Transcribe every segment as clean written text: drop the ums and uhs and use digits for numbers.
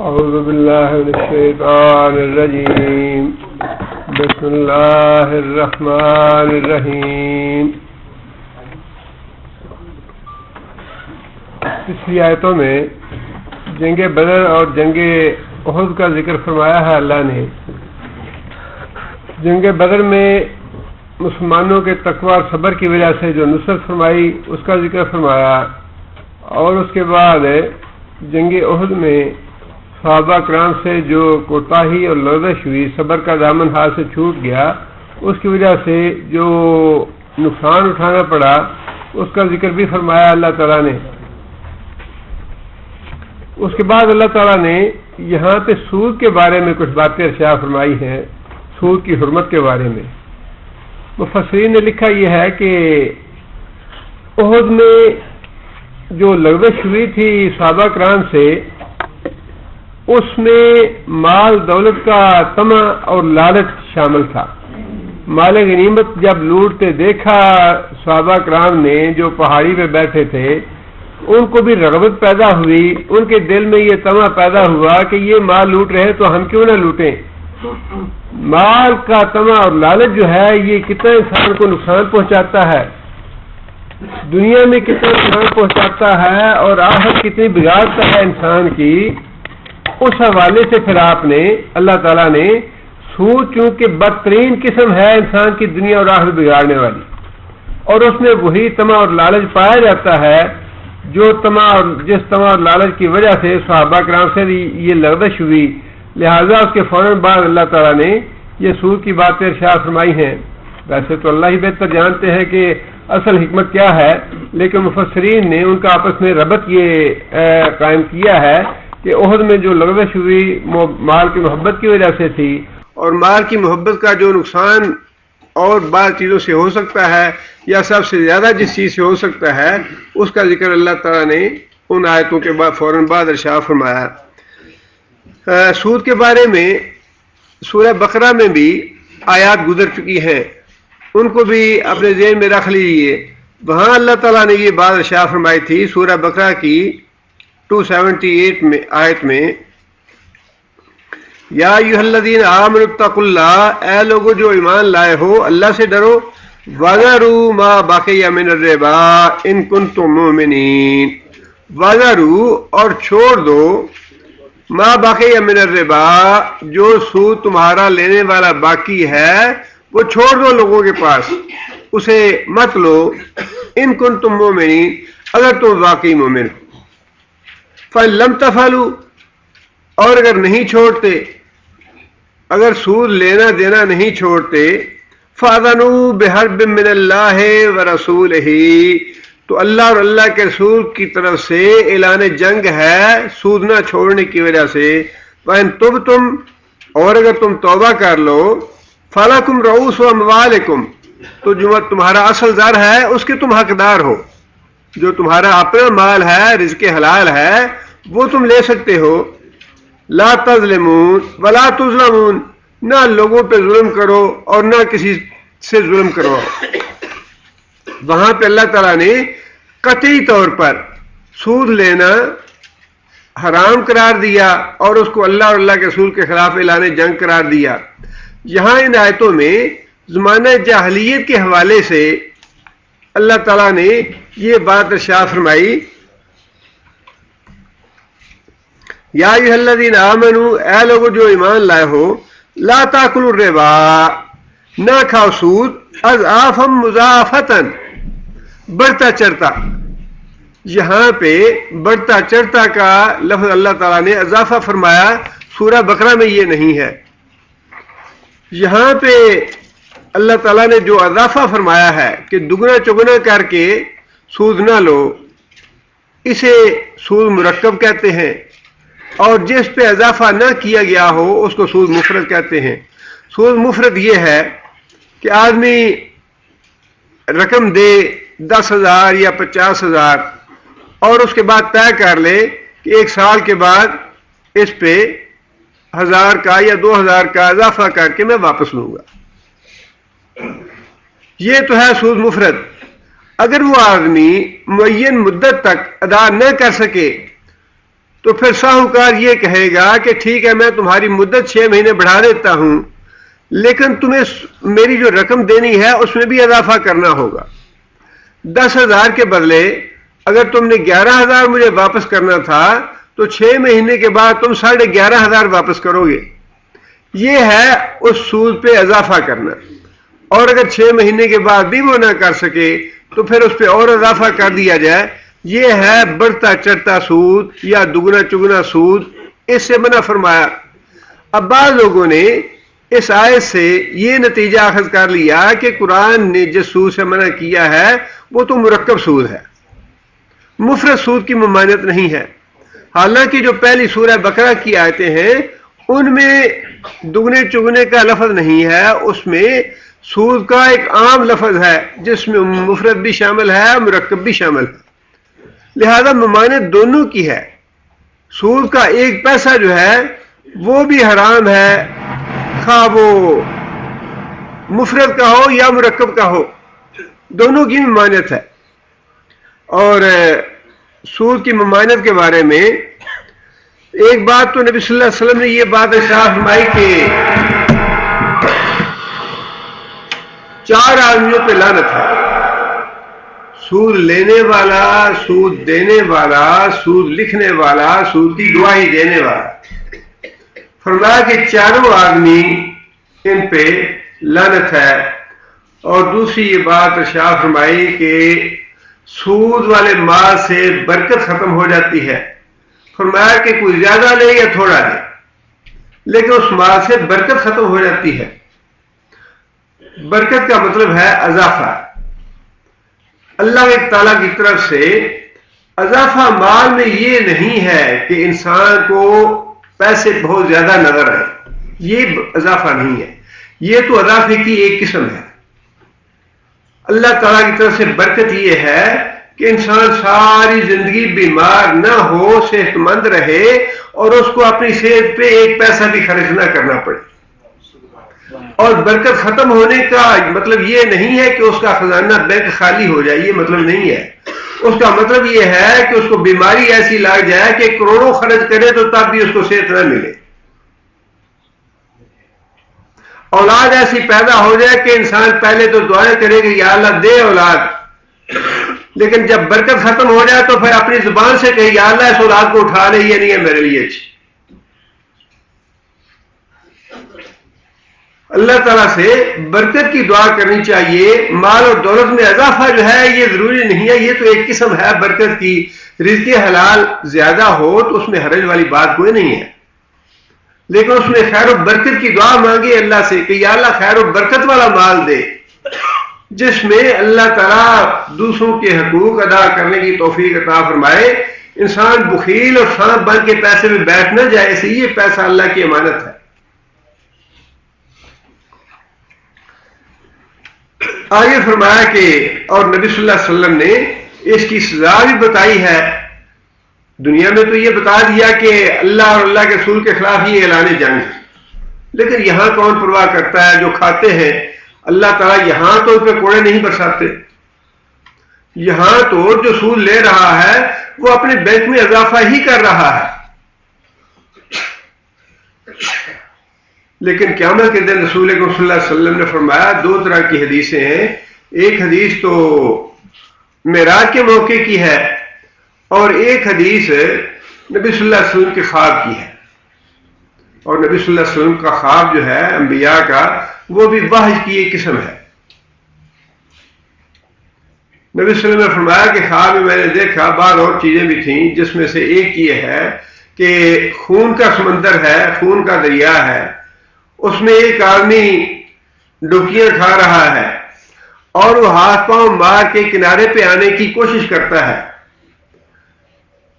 اعوذ باللہ من الشیطان الرجیم بسم اللہ الرحمن الرحیم۔ پچھلی آیتوں میں جنگ بدر اور جنگ احد کا ذکر فرمایا ہے اللہ نے۔ جنگ بدر میں مسلمانوں کے تقوی اور صبر کی وجہ سے جو نصرت فرمائی اس کا ذکر فرمایا، اور اس کے بعد جنگ احد میں صحابہ کرام سے جو کوتاہی اور لغزش ہوئی، صبر کا دامن ہاتھ سے چھوٹ گیا، اس کی وجہ سے جو نقصان اٹھانا پڑا اس کا ذکر بھی فرمایا اللہ تعالیٰ نے۔ اس کے بعد اللہ تعالیٰ نے یہاں پہ سود کے بارے میں کچھ باتیں ارشاد فرمائی ہیں، سود کی حرمت کے بارے میں۔ مفسرین نے لکھا یہ ہے کہ احد میں جو لغزش ہوئی تھی صحابہ کرام سے، اس میں مال دولت کا طمع اور لالچ شامل تھا۔ مال غنیمت جب لوٹتے دیکھا صحابہ کرام نے جو پہاڑی پہ بیٹھے تھے، ان کو بھی رغبت پیدا ہوئی، ان کے دل میں یہ طمع پیدا ہوا کہ یہ مال لوٹ رہے تو ہم کیوں نہ لوٹیں۔ مال کا طمع اور لالچ جو ہے یہ کتنا انسان کو نقصان پہنچاتا ہے، دنیا میں کتنا نقصان پہنچاتا ہے اور آخرت کتنی بگاڑتا ہے انسان کی۔ اس حوالے سے پھر آپ نے اللہ تعالیٰ نے سود چونکہ بدترین قسم ہے انسان کی دنیا اور آخرت بگاڑنے والی، اور اس میں وہی طمع اور لالچ پایا جاتا ہے جو جس طمع اور لالچ کی وجہ سے صحابہ کرام سے یہ لغزش ہوئی، لہذا اس کے فوراً بعد اللہ تعالیٰ نے یہ سود کی باتیں ارشاد فرمائی ہیں۔ ویسے تو اللہ ہی بہتر جانتے ہیں کہ اصل حکمت کیا ہے، لیکن مفسرین نے ان کا آپس میں ربط یہ قائم کیا ہے کہ احد میں جو لغزش ہوئی مال کی محبت کی وجہ سے تھی، اور مال کی محبت کا جو نقصان اور بعض چیزوں سے ہو سکتا ہے یا سب سے زیادہ جس چیز سے ہو سکتا ہے، اس کا ذکر اللہ تعالیٰ نے ان آیتوں کے بعد فوراً بعد ارشاد فرمایا۔ سود کے بارے میں سورہ بقرہ میں بھی آیات گزر چکی ہیں، ان کو بھی اپنے ذہن میں رکھ لیجیے۔ وہاں اللہ تعالیٰ نے یہ بات ارشاد فرمائی تھی سورہ بقرہ کی 278 میں آیت میں، یا ایھا الذین آمنوا اتقوا اللہ، اے لوگو جو ایمان لائے ہو اللہ سے ڈرو، وذروا ما بقی من الربا ان کنتم مؤمنین، وذروا اور چھوڑ دو، ما بقی من الربا جو سود تمہارا لینے والا باقی ہے وہ چھوڑ دو لوگوں کے پاس، اسے مت لو، ان کنتم مؤمنین اگر تم واقعی مومن ہو۔ فَلَمْ تَفْعَلُوا اور اگر نہیں چھوڑتے، اگر سود لینا دینا نہیں چھوڑتے، فَأَذَنُوا بِحَرْبٍ مِّنَ اللَّهِ وَرَسُولِهِ تو اللہ اور اللہ کے رسول کی طرف سے اعلان جنگ ہے سود نہ چھوڑنے کی وجہ سے۔ وَإِن تُبْتُمْ اور اگر تم توبہ کر لو، فَلَكُمْ رُءُوسُ أَمْوَالِكُمْ تو جو تمہارا اصل زر ہے اس کے تم حقدار ہو، جو تمہارا اپنا مال ہے، رزق حلال ہے، وہ تم لے سکتے ہو۔ لا تظلمون ولا تظلمون نہ لوگوں پہ ظلم کرو اور نہ کسی سے ظلم کرو۔ وہاں پہ اللہ تعالیٰ نے قطعی طور پر سود لینا حرام قرار دیا اور اس کو اللہ اور اللہ کے رسول کے خلاف اعلان جنگ قرار دیا۔ یہاں ان آیتوں میں زمانہ جاہلیت کے حوالے سے اللہ تعالیٰ نے یہ بات ارشاد فرمائی، یا ایھا الذین آمنوا اے لوگو جو ایمان لائے ہو، لا تاکلوا الربا نہ کھاؤ سود، اضعافا مضاعفتا بڑھتا چڑھتا۔ یہاں پہ بڑھتا چڑھتا کا لفظ اللہ تعالیٰ نے اضافہ فرمایا، سورہ بقرہ میں یہ نہیں ہے۔ یہاں پہ اللہ تعالیٰ نے جو اضافہ فرمایا ہے کہ دگنا چگنا کر کے سود نہ لو، اسے سود مرکب کہتے ہیں، اور جس پہ اضافہ نہ کیا گیا ہو اس کو سود مفرد کہتے ہیں۔ سود مفرد یہ ہے کہ آدمی رقم دے 10,000 یا 50,000 اور اس کے بعد طے کر لے کہ ایک سال کے بعد اس پہ 1,000 کا یا 2,000 کا اضافہ کر کے میں واپس لوں گا، یہ تو ہے سود مفرد۔ اگر وہ آدمی معین مدت تک ادا نہ کر سکے تو پھر ساہوکار یہ کہے گا کہ ٹھیک ہے میں تمہاری مدت 6 مہینے بڑھا دیتا ہوں، لیکن تمہیں میری جو رقم دینی ہے اس میں بھی اضافہ کرنا ہوگا۔ 10,000 کے بدلے اگر تم نے 11,000 مجھے واپس کرنا تھا تو 6 مہینے کے بعد تم 11,500 واپس کرو گے۔ یہ ہے اس سود پہ اضافہ کرنا، اور اگر 6 مہینے کے بعد بھی وہ نہ کر سکے تو پھر اس پہ اور اضافہ کر دیا جائے۔ یہ ہے بڑھتا چڑھتا سود یا دگنا چگنا سود، اس سے منع فرمایا۔ اب بعض لوگوں نے اس آیت سے یہ نتیجہ اخذ کر لیا کہ قرآن نے جس سود سے منع کیا ہے وہ تو مرکب سود ہے، مفرد سود کی ممانعت نہیں ہے۔ حالانکہ جو پہلی سورہ بقرہ کی آیتیں ہیں ان میں دگنے چگنے کا لفظ نہیں ہے، اس میں سود کا ایک عام لفظ ہے جس میں مفرد بھی شامل ہے مرکب بھی شامل ہے، لہذا ممانعت دونوں کی ہے۔ سود کا 1 پیسہ جو ہے وہ بھی حرام ہے، خواہ وہ مفرد کا ہو یا مرکب کا ہو، دونوں کی ممانعت ہے۔ اور سود کی ممانعت کے بارے میں ایک بات تو نبی صلی اللہ علیہ وسلم نے یہ بات ارشاد فرمائی کہ 4 آدمیوں پہ لعنت ہے: سود لینے والا، سود دینے والا، سود لکھنے والا، سود کی گواہی دینے والا۔ فرمایا کہ 4 آدمی ان پہ لعنت ہے۔ اور دوسری یہ بات ارشاد فرمائی کہ سود والے مال سے برکت ختم ہو جاتی ہے۔ فرمایا کہ کوئی زیادہ لے یا تھوڑا لے، لیکن اس مال سے برکت ختم ہو جاتی ہے۔ برکت کا مطلب ہے اضافہ۔ اللہ تعالیٰ کی طرف سے اضافہ مال میں یہ نہیں ہے کہ انسان کو پیسے بہت زیادہ نظر آئے، یہ اضافہ نہیں ہے، یہ تو اضافے کی ایک قسم ہے۔ اللہ تعالیٰ کی طرف سے برکت یہ ہے کہ انسان ساری زندگی بیمار نہ ہو، صحت مند رہے، اور اس کو اپنی صحت پہ 1 پیسہ بھی خرچ نہ کرنا پڑے۔ اور برکت ختم ہونے کا مطلب یہ نہیں ہے کہ اس کا خزانہ بینک خالی ہو جائے، یہ مطلب نہیں ہے۔ اس کا مطلب یہ ہے کہ اس کو بیماری ایسی لگ جائے کہ کروڑوں خرچ کرے تو تب بھی اس کو صحت نہ ملے، اولاد ایسی پیدا ہو جائے کہ انسان پہلے تو دعائیں کرے کہ یا اللہ دے اولاد، لیکن جب برکت ختم ہو جائے تو پھر اپنی زبان سے کہے یا اللہ اس اولاد کو اٹھا لے، یہ نہیں ہے میرے لیے اچھی۔ اللہ تعالیٰ سے برکت کی دعا کرنی چاہیے۔ مال اور دولت میں اضافہ جو ہے یہ ضروری نہیں ہے، یہ تو ایک قسم ہے برکت کی۔ رزق حلال زیادہ ہو تو اس میں حرج والی بات کوئی نہیں ہے، لیکن اس میں خیر و برکت کی دعا مانگے اللہ سے کہ یا اللہ خیر و برکت والا مال دے، جس میں اللہ تعالیٰ دوسروں کے حقوق ادا کرنے کی توفیق عطا فرمائے۔ انسان بخیل اور سانپ بن کے پیسے میں بیٹھ نہ جائے، اس لیے پیسہ اللہ کی امانت ہے۔ آگے فرمایا کہ اور نبی صلی اللہ علیہ وسلم نے اس کی سزا بھی بتائی ہے۔ دنیا میں تو یہ بتا دیا کہ اللہ اور اللہ کے رسول کے خلاف یہ اعلان جنگ ہے، لیکن یہاں کون پرواہ کرتا ہے؟ جو کھاتے ہیں اللہ تعالیٰ یہاں تو ان پہ کوڑے نہیں برساتے، یہاں تو جو سود لے رہا ہے وہ اپنے بینک میں اضافہ ہی کر رہا ہے، لیکن قیامت کے دن رسول اکرم صلی اللہ علیہ وسلم نے فرمایا 2 طرح کی حدیثیں ہیں۔ ایک حدیث تو معراج کے موقع کی ہے، اور ایک حدیث نبی صلی اللہ علیہ وسلم کے خواب کی ہے۔ اور نبی صلی اللہ علیہ وسلم کا خواب جو ہے انبیاء کا، وہ بھی وحی کی ایک قسم ہے۔ نبی صلی اللہ علیہ وسلم نے فرمایا کہ خواب میں نے دیکھا، بعض اور چیزیں بھی تھیں، جس میں سے ایک یہ ہے کہ خون کا سمندر ہے، خون کا دریا ہے، اس میں ایک آدمی ڈبکیاں کھا رہا ہے، اور وہ ہاتھ پاؤں مار کے کنارے پہ آنے کی کوشش کرتا ہے،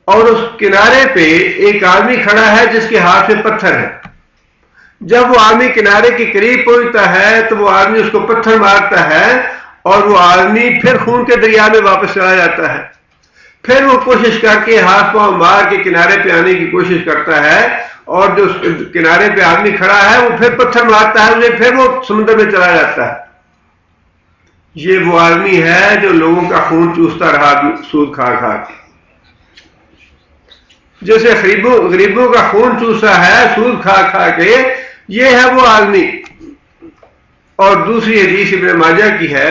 اور اس کنارے پہ ایک آدمی کھڑا ہے جس کے ہاتھ میں پتھر ہے۔ جب وہ آدمی کنارے کے قریب پہنچتا ہے تو وہ آدمی اس کو پتھر مارتا ہے، اور وہ آدمی پھر خون کے دریا میں واپس چلا جاتا ہے۔ پھر وہ کوشش کر کے ہاتھ پاؤں مار کے کنارے پہ آنے کی کوشش کرتا ہے، اور جو کنارے پہ آدمی کھڑا ہے وہ پھر پتھر مارتا ہے اسے، پھر وہ سمندر میں چلا جاتا ہے۔ یہ وہ آدمی ہے جو لوگوں کا خون چوستا رہا سود کھا کھا کے۔ جیسے غریبوں کا خون چوسا ہے سود کھا کھا کے، یہ ہے وہ آدمی۔ اور دوسری حدیث ابن ماجہ کی ہے،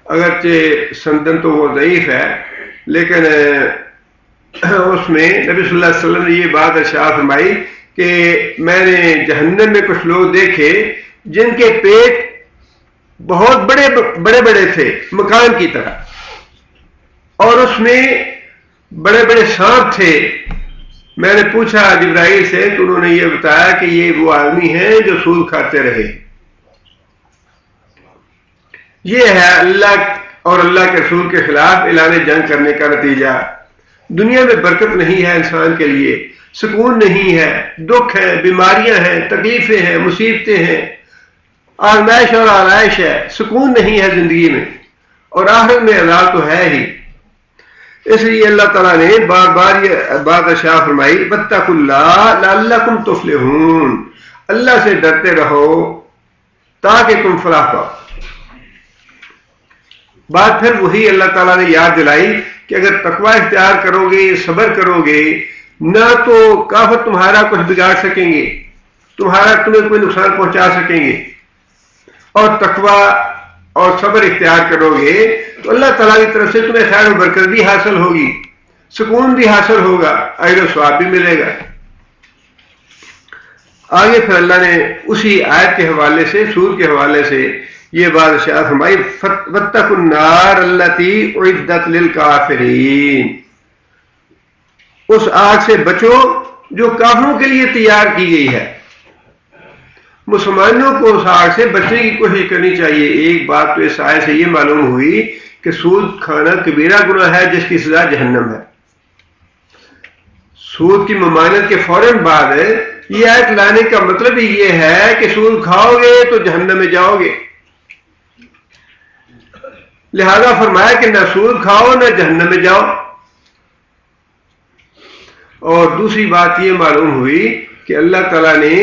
اگرچہ سندن تو وہ ضعیف ہے، لیکن اس میں نبی صلی اللہ علیہ وسلم نے یہ بات ارشاد فرمائی کہ میں نے جہنم میں کچھ لوگ دیکھے جن کے پیٹ بہت بڑے بڑے تھے مکان کی طرح، اور اس میں بڑے بڑے سانپ تھے۔ میں نے پوچھا جبرائیل سے تو انہوں نے یہ بتایا کہ یہ وہ آدمی ہیں جو سود کھاتے رہے۔ یہ ہے اللہ اور اللہ کے رسول کے خلاف اعلان جنگ کرنے کا نتیجہ۔ دنیا میں برکت نہیں ہے انسان کے لیے، سکون نہیں ہے، دکھ ہے، بیماریاں ہیں، تکلیفیں ہیں، مصیبتیں ہیں، آزمائش اور آرائش ہے، سکون نہیں ہے زندگی میں، اور آخر میں عذاب تو ہے ہی۔ اس لیے اللہ تعالیٰ نے بار بار یہ بات ارشاد فرمائی، واتقوا اللہ لعلکم تفلحون، اللہ سے ڈرتے رہو تاکہ تم فلاح پاؤ۔ بات پھر وہی اللہ تعالیٰ نے یاد دلائی کہ اگر تقوی اختیار کرو گے، صبر کرو گے، نہ تو کافر تمہارا کچھ بگاڑ سکیں گے، تمہیں کوئی نقصان پہنچا سکیں گے، اور تقوی اور صبر اختیار کرو گے تو اللہ تعالیٰ کی طرف سے تمہیں خیر و برکت بھی حاصل ہوگی، سکون بھی حاصل ہوگا، اجر و ثواب بھی ملے گا۔ آگے پھر اللہ نے اسی آیت کے حوالے سے، سورہ کے حوالے سے یہ بات ارشاد فرمائی، واتقوا النار التی اعدت للکافرین، اس آگ سے بچو جو کافروں کے لیے تیار کی گئی ہے۔ مسلمانوں کو اس آگ سے بچنے کی کوشش کرنی چاہیے۔ ایک بات تو اس آیت سے یہ معلوم ہوئی کہ سود کھانا کبیرہ گناہ ہے جس کی سزا جہنم ہے۔ سود کی ممانعت کے فوراً بعد یہ آیت لانے کا مطلب ہی یہ ہے کہ سود کھاؤ گے تو جہنم میں جاؤ گے، لہذا فرمایا کہ نہ سود کھاؤ نہ جہنم میں جاؤ۔ اور دوسری بات یہ معلوم ہوئی کہ اللہ تعالیٰ نے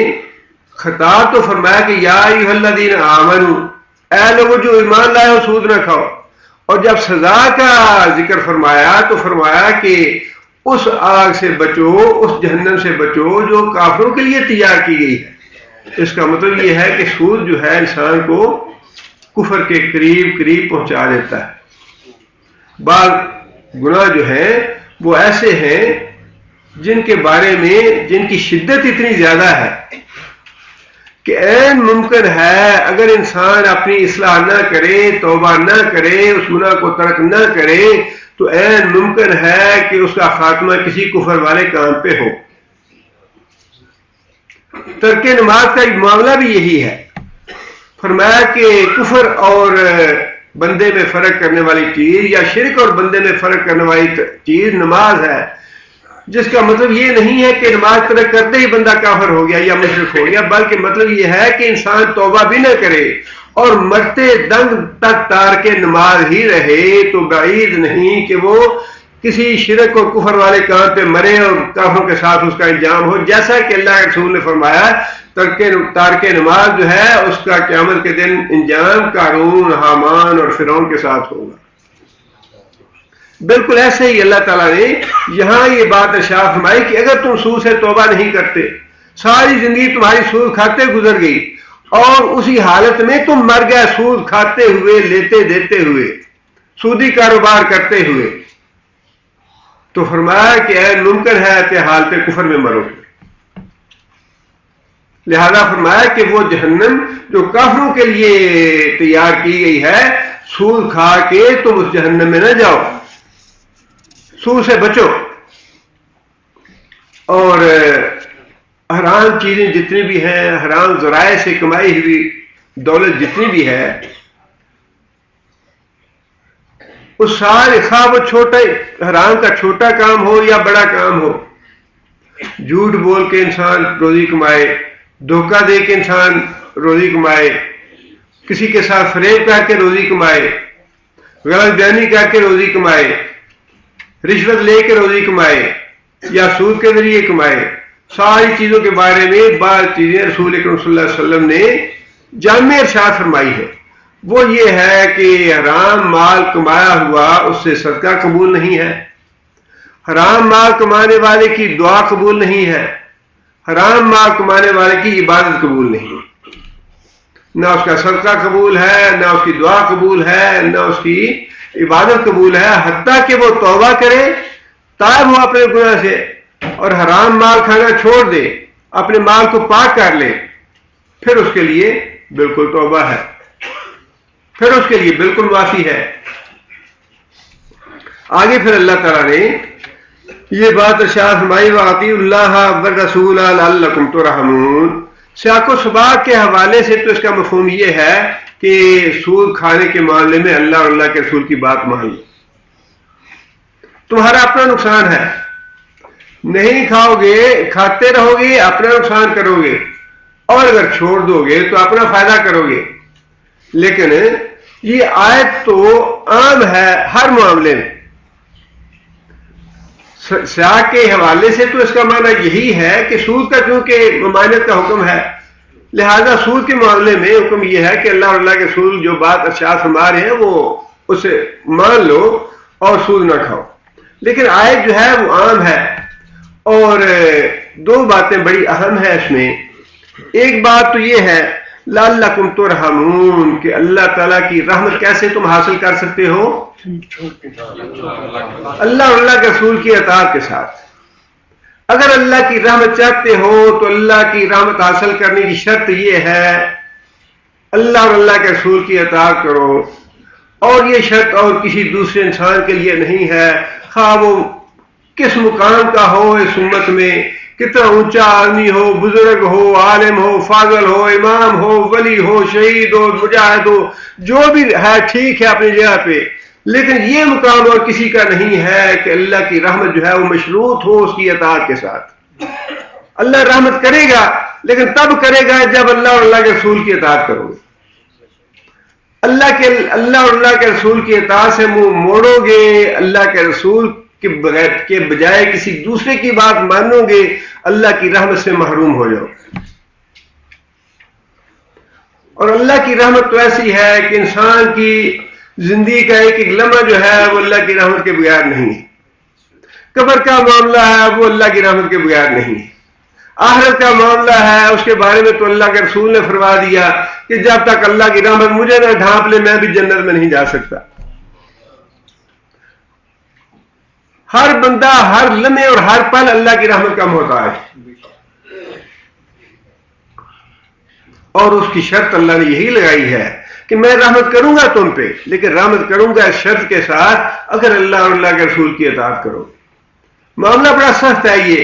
خطاب تو فرمایا کہ یا ایھا الذین آمنو، اے لوگوں جو ایمان لائے ہو سود نہ کھاؤ، اور جب سزا کا ذکر فرمایا تو فرمایا کہ اس آگ سے بچو، اس جہنم سے بچو جو کافروں کے لیے تیار کی گئی ہے۔ اس کا مطلب یہ ہے کہ سود جو ہے انسان کو کفر کے قریب پہنچا دیتا ہے۔ بعض گناہ جو ہیں وہ ایسے ہیں جن کے بارے میں جن کی شدت اتنی زیادہ ہے کہ عین ممکن ہے اگر انسان اپنی اصلاح نہ کرے، توبہ نہ کرے، اس گناہ کو ترک نہ کرے تو عین ممکن ہے کہ اس کا خاتمہ کسی کفر والے کام پہ ہو۔ ترک نماز کا معاملہ بھی یہی ہے۔ فرمایا کہ کفر اور بندے میں فرق کرنے والی چیز، یا شرک اور بندے میں فرق کرنے والی چیز نماز ہے، جس کا مطلب یہ نہیں ہے کہ نماز ترک کرتے ہی بندہ کافر ہو گیا یا مشرک ہو گیا، بلکہ مطلب یہ ہے کہ انسان توبہ بھی نہ کرے اور مرتے دم تک تار کے نماز ہی رہے تو بعید نہیں کہ وہ کسی شرک اور کفر والے کام پہ مرے اور کافروں کے ساتھ اس کا انجام ہو، جیسا کہ اللہ کے رسول نے فرمایا تارک نماز جو ہے اس کا قیامت کے دن انجام قارون، حامان اور فرعون کے ساتھ ہوگا۔ بالکل ایسے ہی اللہ تعالیٰ نے یہاں یہ بات ارشاد فرمائی کہ اگر تم سود سے توبہ نہیں کرتے، ساری زندگی تمہاری سود کھاتے گزر گئی اور اسی حالت میں تم مر گئے سود کھاتے ہوئے، لیتے دیتے ہوئے، سودی کاروبار کرتے ہوئے، تو فرمایا کہ اے ممکن ہے کہ حال پہ کفر میں مرو۔ لہذا فرمایا کہ وہ جہنم جو کافروں کے لیے تیار کی گئی ہے، سود کھا کے تم اس جہنم میں نہ جاؤ، سود سے بچو۔ اور حرام چیزیں جتنی بھی ہیں، حرام ذرائع سے کمائی ہوئی دولت جتنی بھی ہے، اس سارے خواہ وہ چھوٹا حرام کا چھوٹا کام ہو یا بڑا کام ہو، جھوٹ بول کے انسان روزی کمائے، دھوکہ دے کے انسان روزی کمائے، کسی کے ساتھ فریب کر کے روزی کمائے، غلط بیانی کر کے روزی کمائے، رشوت لے کے روزی کمائے یا سود کے ذریعے کمائے، ساری چیزوں کے بارے میں بعض چیزیں رسول اکرم صلی اللہ علیہ وسلم نے جامع ارشاد فرمائی ہے۔ وہ یہ ہے کہ حرام مال کمایا ہوا اس سے صدقہ قبول نہیں ہے، حرام مال کمانے والے کی دعا قبول نہیں ہے، حرام مال کمانے والے کی عبادت قبول نہیں، نہ اس کا صدقہ قبول ہے، نہ اس کی دعا قبول ہے، نہ اس کی عبادت قبول ہے، حتیٰ کہ وہ توبہ کرے، تائب ہو اپنے گناہ سے اور حرام مال کھانا چھوڑ دے، اپنے مال کو پاک کر لے، پھر اس کے لیے بالکل توبہ ہے، پھر اس کے لیے بالکل معافی ہے۔ آگے پھر اللہ تعالیٰ نے یہ بات ارشاد فرمائی وَأَطِیعُوا اللَّهَ وَالرَّسُولَ لَعَلَّکُمْ تُرْحَمُونَ۔ سیاق و سباق کے حوالے سے تو اس کا مفہوم یہ ہے کہ سود کھانے کے معاملے میں اللہ اور اللہ کے رسول کی بات مان لو، تمہارا اپنا نقصان ہے، نہیں کھاؤ گے، کھاتے رہو گے اپنا نقصان کرو گے، اور اگر چھوڑ دو گے تو اپنا فائدہ کرو گے۔ لیکن یہ آیت تو عام ہے ہر معاملے میں، سیاق کے حوالے سے تو اس کا معنی یہی ہے کہ سود کا چونکہ ممانعت کا حکم ہے، لہذا سود کے معاملے میں حکم یہ ہے کہ اللہ اور اللہ کے رسول جو بات ارشاد فرما رہے ہیں وہ اسے مان لو اور سود نہ کھاؤ۔ لیکن آیت جو ہے وہ عام ہے، اور دو باتیں بڑی اہم ہیں اس میں۔ ایک بات تو یہ ہے لعلکم ترحمون کہ اللہ تعالیٰ کی رحمت کیسے تم حاصل کر سکتے ہو؟ اللہ اور اللہ کے رسول کی اطاعت کے ساتھ۔ اگر اللہ کی رحمت چاہتے ہو تو اللہ کی رحمت حاصل کرنے کی شرط یہ ہے اللہ اور اللہ کے رسول کی اطاعت کرو، اور یہ شرط اور کسی دوسرے انسان کے لیے نہیں ہے، خواہ وہ کس مقام کا ہو اس امت میں، کتنا اونچا آدمی ہو، بزرگ ہو، عالم ہو، فاضل ہو، امام ہو، ولی ہو، شہید ہو، مجاہد ہو، جو بھی ہے ٹھیک ہے اپنی جگہ پہ، لیکن یہ مقام اور کسی کا نہیں ہے کہ اللہ کی رحمت جو ہے وہ مشروط ہو اس کی اطاعت کے ساتھ۔ اللہ رحمت کرے گا لیکن تب کرے گا جب اللہ اور اللہ کے رسول کی اطاعت کرو گے۔ اللہ اور اللہ کے رسول کی اطاعت سے منہ موڑو گے، اللہ کے رسول کے بجائے کسی دوسرے کی بات مانو گے، اللہ کی رحمت سے محروم ہو جاؤ۔ اور اللہ کی رحمت تو ایسی ہے کہ انسان کی زندگی کا ایک ایک لمحہ جو ہے وہ اللہ کی رحمت کے بغیر نہیں ہے، قبر کا معاملہ ہے وہ اللہ کی رحمت کے بغیر نہیں ہے، آخرت کا معاملہ ہے اس کے بارے میں تو اللہ کے رسول نے فرما دیا کہ جب تک اللہ کی رحمت مجھے نہ ڈھانپ لے میں بھی جنت میں نہیں جا سکتا۔ ہر بندہ ہر لمحے اور ہر پل اللہ کی رحمت کا محتاج ہے، اور اس کی شرط اللہ نے یہی لگائی ہے کہ میں رحمت کروں گا تم پہ، لیکن رحمت کروں گا اس شرط کے ساتھ اگر اللہ اور اللہ کے رسول کی اطاعت کرو۔ معاملہ بڑا سخت ہے یہ،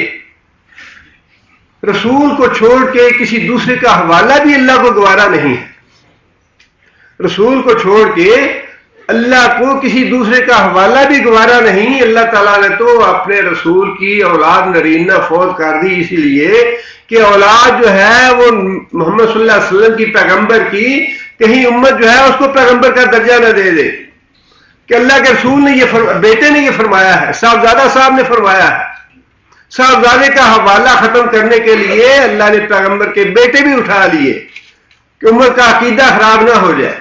رسول کو چھوڑ کے کسی دوسرے کا حوالہ بھی اللہ کو گوارا نہیں ہے، رسول کو چھوڑ کے اللہ کو کسی دوسرے کا حوالہ بھی گوارا نہیں۔ اللہ تعالیٰ نے تو اپنے رسول کی اولاد نرینہ فوت کر دی اسی لیے کہ اولاد جو ہے وہ محمد صلی اللہ علیہ وسلم کی پیغمبر کی کہیں امت جو ہے اس کو پیغمبر کا درجہ نہ دے دے، کہ اللہ کے رسول نے یہ بیٹے نے یہ فرمایا ہے، صاحبزادہ صاحب نے فرمایا ہے، صاحبزادے کا حوالہ ختم کرنے کے لیے اللہ نے پیغمبر کے بیٹے بھی اٹھا لیے کہ امت کا عقیدہ خراب نہ ہو جائے۔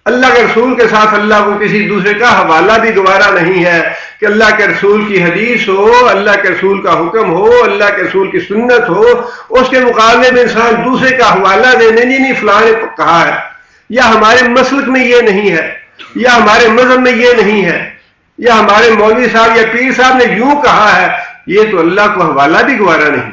اللہ کے رسول کے ساتھ اللہ کو کسی دوسرے کا حوالہ بھی گوارا نہیں ہے کہ اللہ کے رسول کی حدیث ہو، اللہ کے رسول کا حکم ہو، اللہ کے رسول کی سنت ہو، اس کے مقابلے میں انسان دوسرے کا حوالہ دے نہیں فلاں نے کہا ہے، یا ہمارے مسلک میں یہ نہیں ہے، یا ہمارے مذہب میں یہ نہیں ہے، یا ہمارے مولوی صاحب یا پیر صاحب نے یوں کہا ہے، یہ تو اللہ کو حوالہ بھی گوارا نہیں۔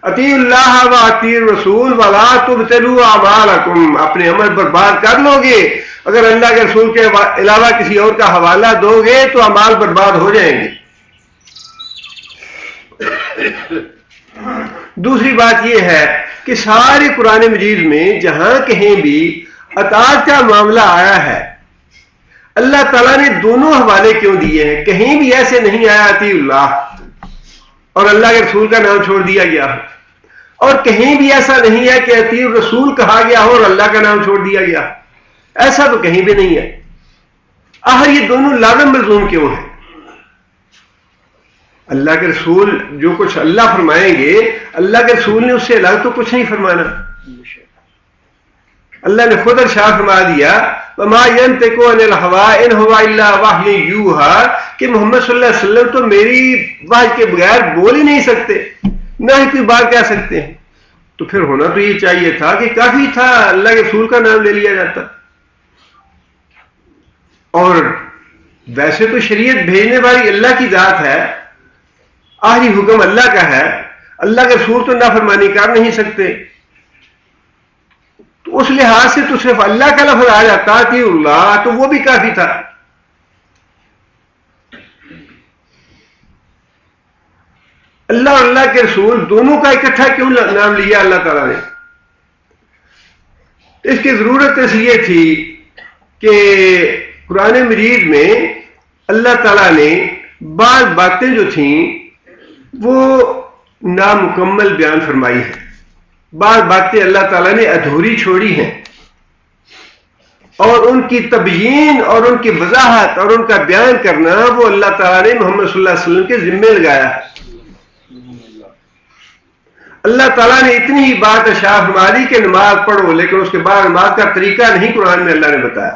اطیعوا اللہ و اطیعوا الرسول ولا تبطلوا اعمالکم، اپنے عمل برباد کر لو گے اگر اللہ کے رسول کے علاوہ کسی اور کا حوالہ دو گے تو اعمال برباد ہو جائیں گے۔ دوسری بات یہ ہے کہ سارے قرآن مجید میں جہاں کہیں بھی اطاعت کا معاملہ آیا ہے اللہ تعالیٰ نے دونوں حوالے کیوں دیے ہیں؟ کہیں بھی ایسے نہیں آیا اطیعوا اللہ اور اللہ کے رسول کا نام چھوڑ دیا گیا، اور کہیں بھی ایسا نہیں ہے کہ اطیعوا الرسول کہا گیا ہو اور اللہ کا نام چھوڑ دیا گیا، ایسا تو کہیں بھی نہیں ہے۔ آخر یہ دونوں لازم ملزوم کیوں ہیں؟ اللہ کے رسول جو کچھ اللہ فرمائیں گے اللہ کے رسول نے اس سے الگ تو کچھ نہیں فرمانا۔ اللہ نے خود ارشاد فرما دیا وما ينطق عن الهوى ان هو الا وحی یوحى کہ محمد صلی اللہ علیہ وسلم تو میری وحی کے بغیر بول ہی نہیں سکتے، نہ ہی کوئی بات کہہ سکتے ہیں. تو پھر ہونا تو یہ چاہیے تھا کہ کافی تھا اللہ کے رسول کا نام لے لیا جاتا. اور ویسے تو شریعت بھیجنے والی اللہ کی ذات ہے، آخری حکم اللہ کا ہے، اللہ کے رسول تو نافرمانی کر نہیں سکتے. تو اس لحاظ سے تو صرف اللہ کا لفظ آ جاتا کہ اللہ، تو وہ بھی کافی تھا. اللہ اور اللہ کے رسول دونوں کا اکٹھا کیوں نام لیا اللہ تعالیٰ نے؟ اس کی ضرورت اس لیے تھی کہ قرآن مجید میں اللہ تعالیٰ نے بعض باتیں جو تھیں وہ نامکمل بیان فرمائی ہیں، بعض باتیں اللہ تعالیٰ نے ادھوری چھوڑی ہیں، اور ان کی تبیین اور ان کی وضاحت اور ان کا بیان کرنا وہ اللہ تعالیٰ نے محمد صلی اللہ علیہ وسلم کے ذمے لگایا ہے. اللہ تعالیٰ نے اتنی ہی بات ارشاد فرما دی کہ نماز پڑھو، لیکن اس کے بعد نماز کا طریقہ نہیں قرآن میں اللہ نے بتایا،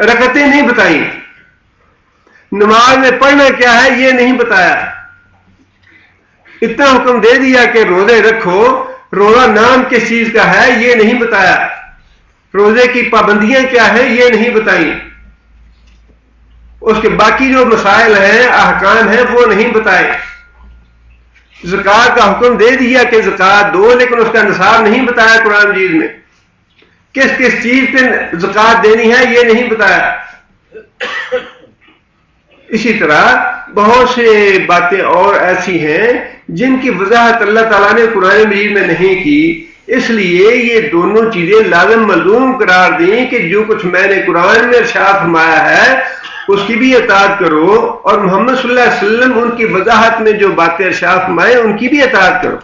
رکعتیں نہیں بتائیں، نماز میں پڑھنا کیا ہے یہ نہیں بتایا. اتنا حکم دے دیا کہ روزے رکھو، روزہ نام کس چیز کا ہے یہ نہیں بتایا، روزے کی پابندیاں کیا ہیں یہ نہیں بتائیں، اس کے باقی جو مسائل ہیں احکام ہیں وہ نہیں بتائے. زکوٰۃ کا حکم دے دیا کہ زکوٰۃ دو، لیکن اس کا نصاب نہیں بتایا قرآن مجید میں، کس کس چیز پہ زکوٰۃ دینی ہے یہ نہیں بتایا. اسی طرح بہت سے باتیں اور ایسی ہیں جن کی وضاحت اللہ تعالیٰ نے قرآن مجید میں نہیں کی. اس لیے یہ دونوں چیزیں لازم ملزوم قرار دیں کہ جو کچھ میں نے قرآن میں ارشاد فرمایا ہے اس کی بھی اطاعت کرو، اور محمد صلی اللہ علیہ وسلم ان کی وضاحت میں جو باتیں ارشاد فرمائے ان کی بھی اطاعت کرو.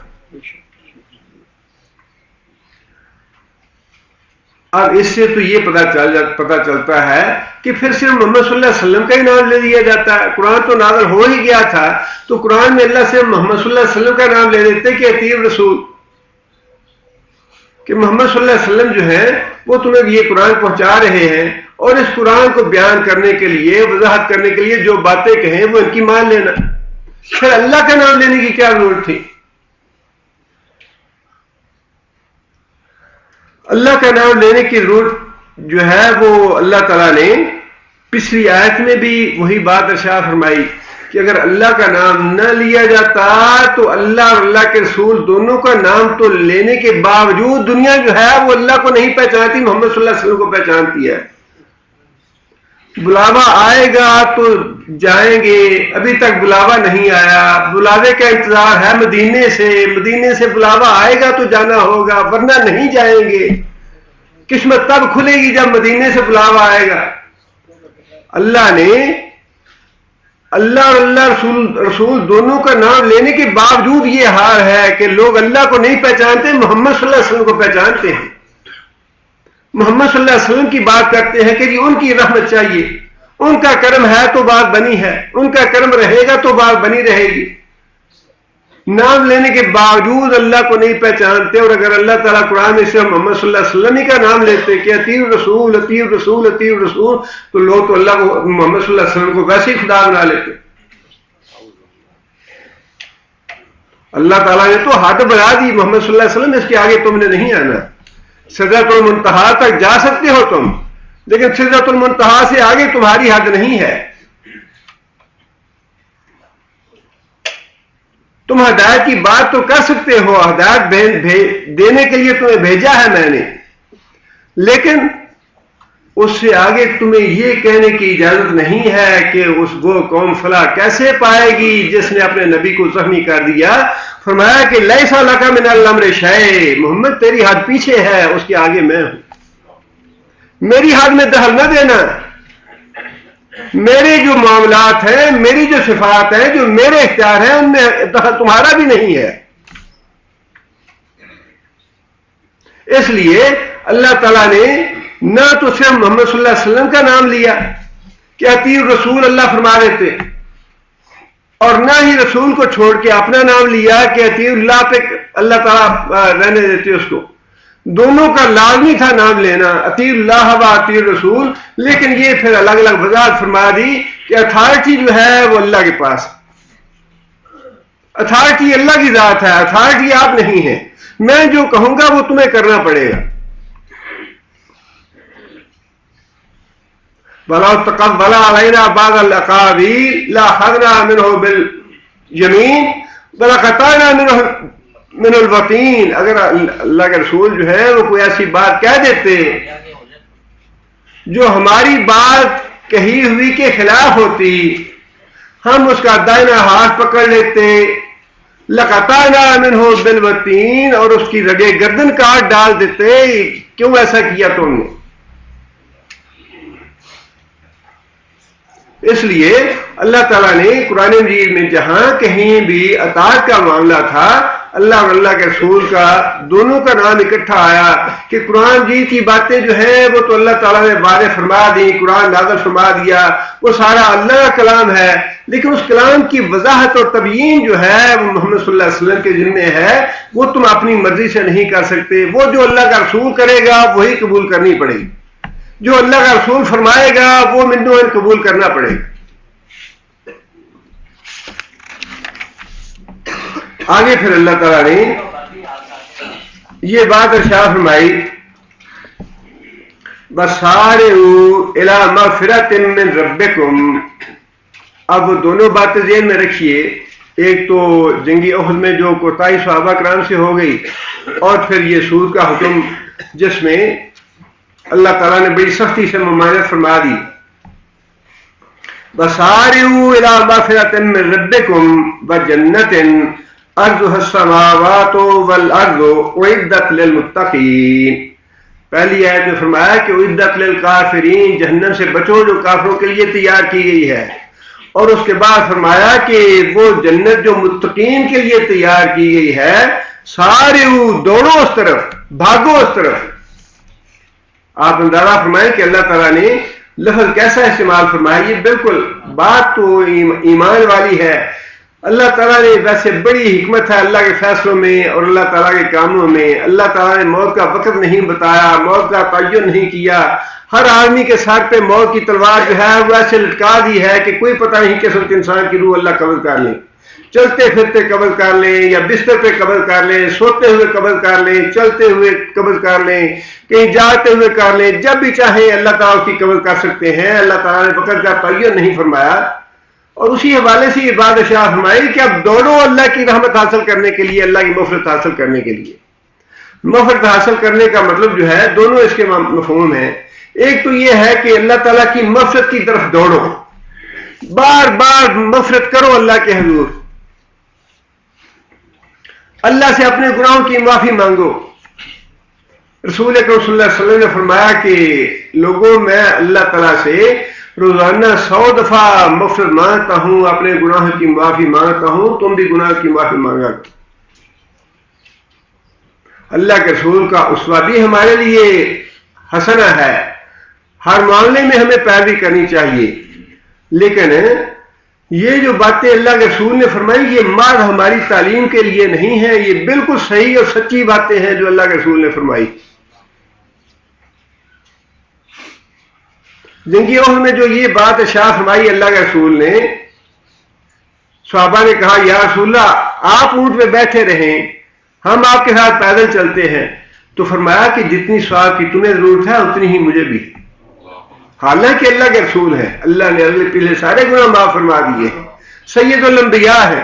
اب اس سے تو یہ پتہ چلتا ہے کہ پھر صرف محمد صلی اللہ علیہ وسلم کا ہی نام لے لیا جاتا ہے. قرآن تو نازل ہو ہی گیا تھا، تو قرآن میں اللہ سے محمد صلی اللہ علیہ وسلم کا نام لے لیتے کہ اطیع الرسول، کہ محمد صلی اللہ علیہ وسلم جو ہے وہ تمہیں یہ قرآن پہنچا رہے ہیں، اور اس قرآن کو بیان کرنے کے لیے، وضاحت کرنے کے لیے جو باتیں کہیں وہ ان کی مان لینا. پھر اللہ کا نام لینے کی کیا ضرورت تھی؟ اللہ کا نام لینے کی ضرورت جو ہے وہ اللہ تعالیٰ نے پچھلی آیت میں بھی وہی بات ارشاد فرمائی کہ اگر اللہ کا نام نہ لیا جاتا تو اللہ اور اللہ کے رسول دونوں کا نام تو لینے کے باوجود دنیا جو ہے وہ اللہ کو نہیں پہچانتی، محمد صلی اللہ علیہ وسلم کو پہچانتی ہے. بلاوا آئے گا تو جائیں گے، ابھی تک بلاوا نہیں آیا، بلاوے کا انتظار ہے مدینے سے بلاوا آئے گا تو جانا ہوگا، ورنہ نہیں جائیں گے. قسمت تب کھلے گی جب مدینے سے بلاوا آئے گا. اللہ نے اللہ اور اللہ رسول دونوں کا نام لینے کے باوجود یہ حال ہے کہ لوگ اللہ کو نہیں پہچانتے، محمد صلی اللہ علیہ وسلم کو پہچانتے ہیں، محمد صلی اللہ علیہ وسلم کی بات کرتے ہیں کہ جی ان کی رحمت چاہیے، ان کا کرم ہے تو بات بنی ہے، ان کا کرم رہے گا تو بات بنی رہے گی. نام لینے کے باوجود اللہ کو نہیں پہچانتے. اور اگر اللہ تعالیٰ قرآن میں سے محمد صلی اللہ علیہ وسلم ہی کا نام لیتے کہ اطیع الرسول اطیع الرسول اطیع الرسول، تو لوگ تو اللہ کو، محمد صلی اللہ علیہ وسلم کو ویسے ہی خدا بنا لیتے. اللہ تعالیٰ نے تو حد بنا دی محمد صلی اللہ علیہ وسلم، اس کے آگے تم نے نہیں آنا. سدرۃ المنتہا تک جا سکتے ہو تم، لیکن سدرۃ المنتہا سے آگے تمہاری حد نہیں ہے. تم ہدایت کی بات تو کر سکتے ہو، ہدایت دینے کے لیے تمہیں بھیجا ہے میں نے، لیکن اس سے آگے تمہیں یہ کہنے کی اجازت نہیں ہے کہ وہ قوم فلاح کیسے پائے گی جس نے اپنے نبی کو زخمی کر دیا. فرمایا کہ لیس لک من الامر شیء، محمد تیری حد پیچھے ہے، اس کے آگے میں ہوں. میری حد میں دخل نہ دینا. میرے جو معاملات ہیں، میری جو صفات ہیں، جو میرے اختیار ہیں، ان میں دخل تمہارا بھی نہیں ہے. اس لیے اللہ تعالیٰ نے نہ تو صرف محمد صلی اللہ علیہ وسلم کا نام لیا کہ اطیع الرسول اللہ فرما دیتے، اور نہ ہی رسول کو چھوڑ کے اپنا نام لیا کہ اطیع اللہ پہ اللہ تعالیٰ رہنے دیتے اس کو، دونوں کا لازمی تھا نام لینا، اطیع اللہ و اطیع رسول، لیکن یہ پھر الگ الگ وضاحت فرما دی کہ اتھارٹی جو ہے وہ اللہ کے پاس، اتھارٹی اللہ کی ذات ہے، اتھارٹی آپ نہیں ہے، میں جو کہوں گا وہ تمہیں کرنا پڑے گا۔ وَلَوْ تَقَبَّلَ عَلَيْنَا بَعْضَ الْأَقَاوِيلِ لَأَخَذْنَا مِنْهُ بِالْيَمِينِ وَلَقَطَعْنَا مِنْهُ الْوَتِينَ، اگر اللہ کے رسول جو ہے وہ کوئی ایسی بات کہہ دیتے جو ہماری بات کہی ہوئی کے خلاف ہوتی، ہم اس کا دائنا ہاتھ پکڑ لیتے، لَقَطَعْنَا مِنْهُ بِالْوَتِينَ، اور اس کی رگے گردن کاٹ ڈال دیتے۔ کیوں ایسا کیا تم نے؟ اس لیے اللہ تعالیٰ نے قرآن مجید میں جہاں کہیں بھی اطاعت کا معاملہ تھا، اللہ اور اللہ کے رسول کا دونوں کا نام اکٹھا آیا کہ قرآن مجید کی باتیں جو ہیں وہ تو اللہ تعالیٰ نے واضح فرما دی، قرآن نازل فرما دیا، وہ سارا اللہ کا کلام ہے، لیکن اس کلام کی وضاحت اور تبیین جو ہے وہ محمد صلی اللہ علیہ وسلم کے ذمہ ہے، وہ تم اپنی مرضی سے نہیں کر سکتے، وہ جو اللہ کا رسول کرے گا وہی قبول کرنی پڑے گی، جو اللہ کا رسول فرمائے گا وہ منو قبول کرنا پڑے گا۔ آگے پھر اللہ تعالیٰ نے یہ بات ارشاد فرمائی، وَسَارِعُوا إِلَىٰ مَغْفِرَةٍ مِّن رَبِّكُمْ۔ اب وہ دونوں باتیں ذہن میں رکھیے، ایک تو جنگی احد میں جو کوتاہی صحابہ کرام سے ہو گئی، اور پھر یہ سود کا حکم جس میں اللہ تعالیٰ نے بڑی سختی سے ممانعت فرما دی۔ وَسَارِعُوا إِلَىٰ مَغْفِرَةٍ مِّن رَبِّكُمْ وَجَنَّةٍ أَرْضُهَا السَّمَاوَاتُ وَالْأَرْضُ أُعِدَّتْ لِلْمُتَّقِينَ۔ پہلی آیت میں فرمایا کہ اعدت للکافرین، جہنم سے بچو جو کافروں کے لیے تیار کی گئی ہے، اور اس کے بعد فرمایا کہ وہ جنت جو متقین کے لیے تیار کی گئی ہے، سارے دوڑو اس طرف، بھاگو اس طرف۔ آپ اندازہ فرمائیں کہ اللہ تعالیٰ نے لفظ کیسا استعمال فرمایا، یہ بالکل بات تو ایمان والی ہے۔ اللہ تعالیٰ نے ویسے بڑی حکمت ہے اللہ کے فیصلوں میں اور اللہ تعالیٰ کے کاموں میں۔ اللہ تعالیٰ نے موت کا وقت نہیں بتایا، موت کا تعین نہیں کیا، ہر آدمی کے سر پہ موت کی تلوار جو ہے وہ ایسے لٹکا دی ہے کہ کوئی پتہ نہیں کس وقت انسان کی روح اللہ قبض کر لیں، چلتے پھرتے قبض کر لیں، یا بستر پہ قبض کر لیں، سوتے ہوئے قبض کر لیں، چلتے ہوئے قبض کر لیں، کہیں جاتے ہوئے کر لیں، جب بھی چاہیں اللہ تعالیٰ کی قبض کر سکتے ہیں۔ اللہ تعالیٰ نے وقت کا تعین نہیں فرمایا، اور اسی حوالے سے یہ بات ارشاد فرمائی کہ اب دوڑو اللہ کی رحمت حاصل کرنے کے لیے، اللہ کی مغفرت حاصل کرنے کے لیے۔ مغفرت حاصل کرنے کا مطلب جو ہے دونوں اس کے مفہوم ہیں۔ ایک تو یہ ہے کہ اللہ تعالیٰ کی مغفرت کی طرف دوڑو، بار بار مغفرت کرو اللہ کے حضور، اللہ سے اپنے گناہوں کی معافی مانگو۔ رسول اکرم صلی اللہ علیہ وسلم نے فرمایا کہ لوگوں میں اللہ تعالیٰ سے روزانہ 100 دفعہ مغفرت مانگتا ہوں، اپنے گناہوں کی معافی مانگتا ہوں، تم بھی گناہ کی معافی مانگا۔ اللہ کے رسول کا اسوہ بھی ہمارے لیے حسنہ ہے، ہر معاملے میں ہمیں پیروی کرنی چاہیے، لیکن یہ جو باتیں اللہ کے رسول نے فرمائی یہ محض ہماری تعلیم کے لیے نہیں ہے، یہ بالکل صحیح اور سچی باتیں ہیں جو اللہ کے رسول نے فرمائی۔ جنگی احد میں جو یہ بات ارشاد فرمائی اللہ کے رسول نے، صحابہ نے کہا یا رسول اللہ آپ اونٹ پہ بیٹھے رہیں، ہم آپ کے ساتھ پیدل چلتے ہیں، تو فرمایا کہ جتنی ثواب کی تمہیں ضرورت ہے اتنی ہی مجھے بھی۔ حالانکہ اللہ کے رسول ہے، اللہ نے اگلے پچھلے سارے گناہ معاف فرما دیے، سید الانبیاء ہے،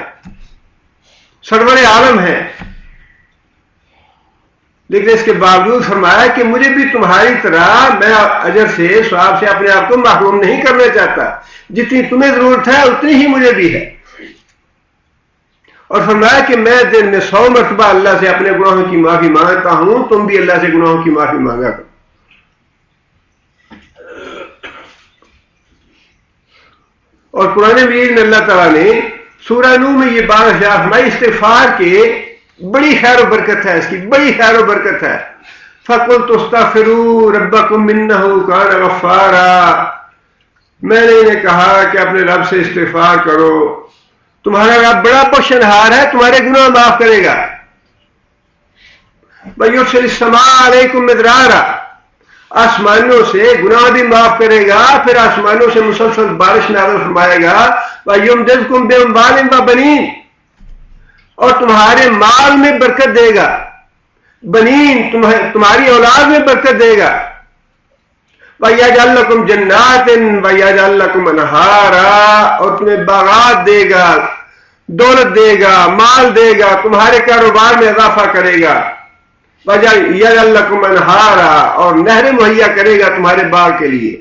سرور عالم ہے، لیکن اس کے باوجود فرمایا کہ مجھے بھی تمہاری طرح میں اجر سے ثواب سے اپنے آپ کو محروم نہیں کرنا چاہتا، جتنی تمہیں ضرورت ہے اتنی ہی مجھے بھی ہے۔ اور فرمایا کہ میں دن میں 100 مرتبہ اللہ سے اپنے گناہوں کی معافی مانگتا ہوں، تم بھی اللہ سے گناہوں کی معافی مانگا کرو۔ اور قرآن مجید میں اللہ تعالیٰ نے سورہ نوح میں یہ بات ارشاد فرمائی، استغفار کے بڑی خیر و برکت ہے، اس کی بڑی خیر و برکت ہے۔ فَقُلْتُ اسْتَغْفِرُوا رَبَّكُمْ إِنَّهُ كَانَ غَفَّارًا، میں نے انہیں کہا کہ اپنے رب سے استغفار کرو، تمہارا رب بڑا بخشنہار ہے، تمہارے گناہ معاف کرے گا۔ وَيُرْسِلِ السَّمَاءَ عَلَيْكُمْ مِدْرَارًا، آسمانوں سے گناہ بھی معاف کرے گا، پھر آسمانوں سے مسلسل بارش نازل فرمائے گا، وَيُمْدِدْكُمْ بِأَمْوَالٍ وَبَنِينَ، اور تمہارے مال میں برکت دے گا، بنین تمہاری اولاد میں برکت دے گا، وَيَجْعَلْ لَكُمْ جَنَّاتٍ وَيَجْعَلْ لَكُمْ أَنْهَارًا، اور تمہیں باغات دے گا، دولت دے گا، مال دے گا، تمہارے کاروبار میں اضافہ کرے گا، وَيَجْعَلْ لَكُمْ أَنْهَارًا، اور نہریں مہیا کرے گا تمہارے باغ کے لیے۔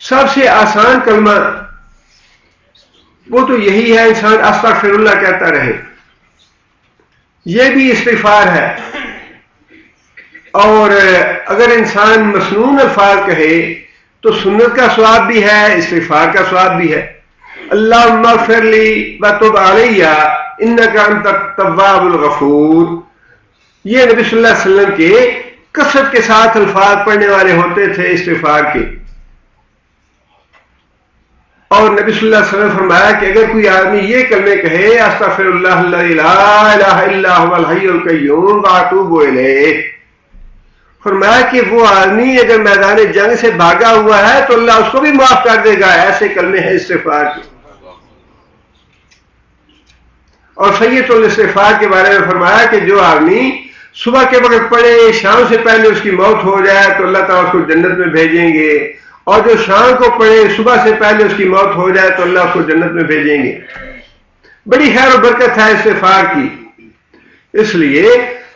سب سے آسان کلمہ وہ تو یہی ہے، انسان استغفر اللہ کہتا رہے، یہ بھی استغفار ہے۔ اور اگر انسان مسنون الفاظ کہے تو سنت کا ثواب بھی ہے، استغفار کا ثواب بھی ہے۔ اللہم اغفر لی وتب علی انک انت التواب الغفور، یہ نبی صلی اللہ علیہ وسلم کے کثرت کے ساتھ الفاظ پڑھنے والے ہوتے تھے استغفار کے۔ اور نبی صلی اللہ علیہ وسلم فرمایا کہ اگر کوئی آدمی یہ کلمے کہے استغفر اللہ الذی لا الہ الا هو الحی القیوم واتوب الیہ، فرمایا کہ وہ آدمی اگر میدان جنگ سے بھاگا ہوا ہے تو اللہ اس کو بھی معاف کر دے گا۔ ایسے کلمے ہیں استغفار کے۔ اور سید الاستغفار کے بارے میں فرمایا کہ جو آدمی صبح کے وقت پڑھے شام سے پہلے اس کی موت ہو جائے تو اللہ تعالیٰ اس کو جنت میں بھیجیں گے، اور جو شام کو پڑھے صبح سے پہلے اس کی موت ہو جائے تو اللہ اس کو جنت میں بھیجیں گے۔ بڑی خیر و برکت ہے استغفار کی۔ اس لیے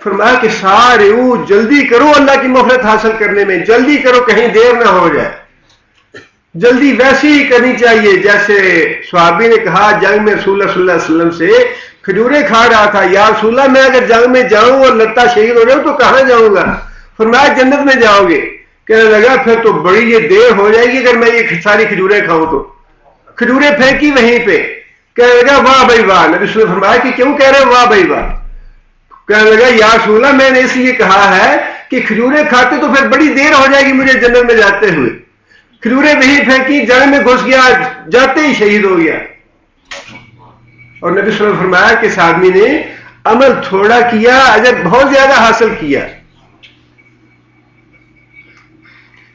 فرمایا کہ سارے جلدی کرو اللہ کی مغفرت حاصل کرنے میں، جلدی کرو کہیں دیر نہ ہو جائے۔ جلدی ویسی ہی کرنی چاہیے جیسے صحابی نے کہا جنگ میں رسول اللہ صلی اللہ علیہ وسلم سے کھجوریں کھا رہا تھا، یا رسول اللہ میں اگر جنگ میں جاؤں اور لتا شہید ہو جاؤں تو کہاں جاؤں گا؟ فرمایا جنت میں جاؤ گے۔ کہنے لگا پھر تو بڑی یہ دیر ہو جائے گی اگر میں یہ ساری کھجوریں کھاؤں تو۔ کھجوریں پھینکی وہیں پہ، کہنے لگا واہ بھائی واہ۔ نبی صلی اللہ علیہ وسلم نے فرمایا کہ کیوں کہہ رہے ہو واہ بھائی واہ؟ کہنے لگا یا رسول اللہ میں نے اس لیے کہا ہے کہ کھجوریں کھاتے تو پھر بڑی دیر ہو جائے گی مجھے جنت میں جاتے ہوئے۔ کھجوریں وہیں پھینکی، جنگ میں گھس گیا، جاتے ہی شہید ہو گیا۔ اور نبی صلی اللہ علیہ وسلم نے فرمایا کہ اس آدمی نے عمل تھوڑا کیا، اجر بہت زیادہ حاصل کیا۔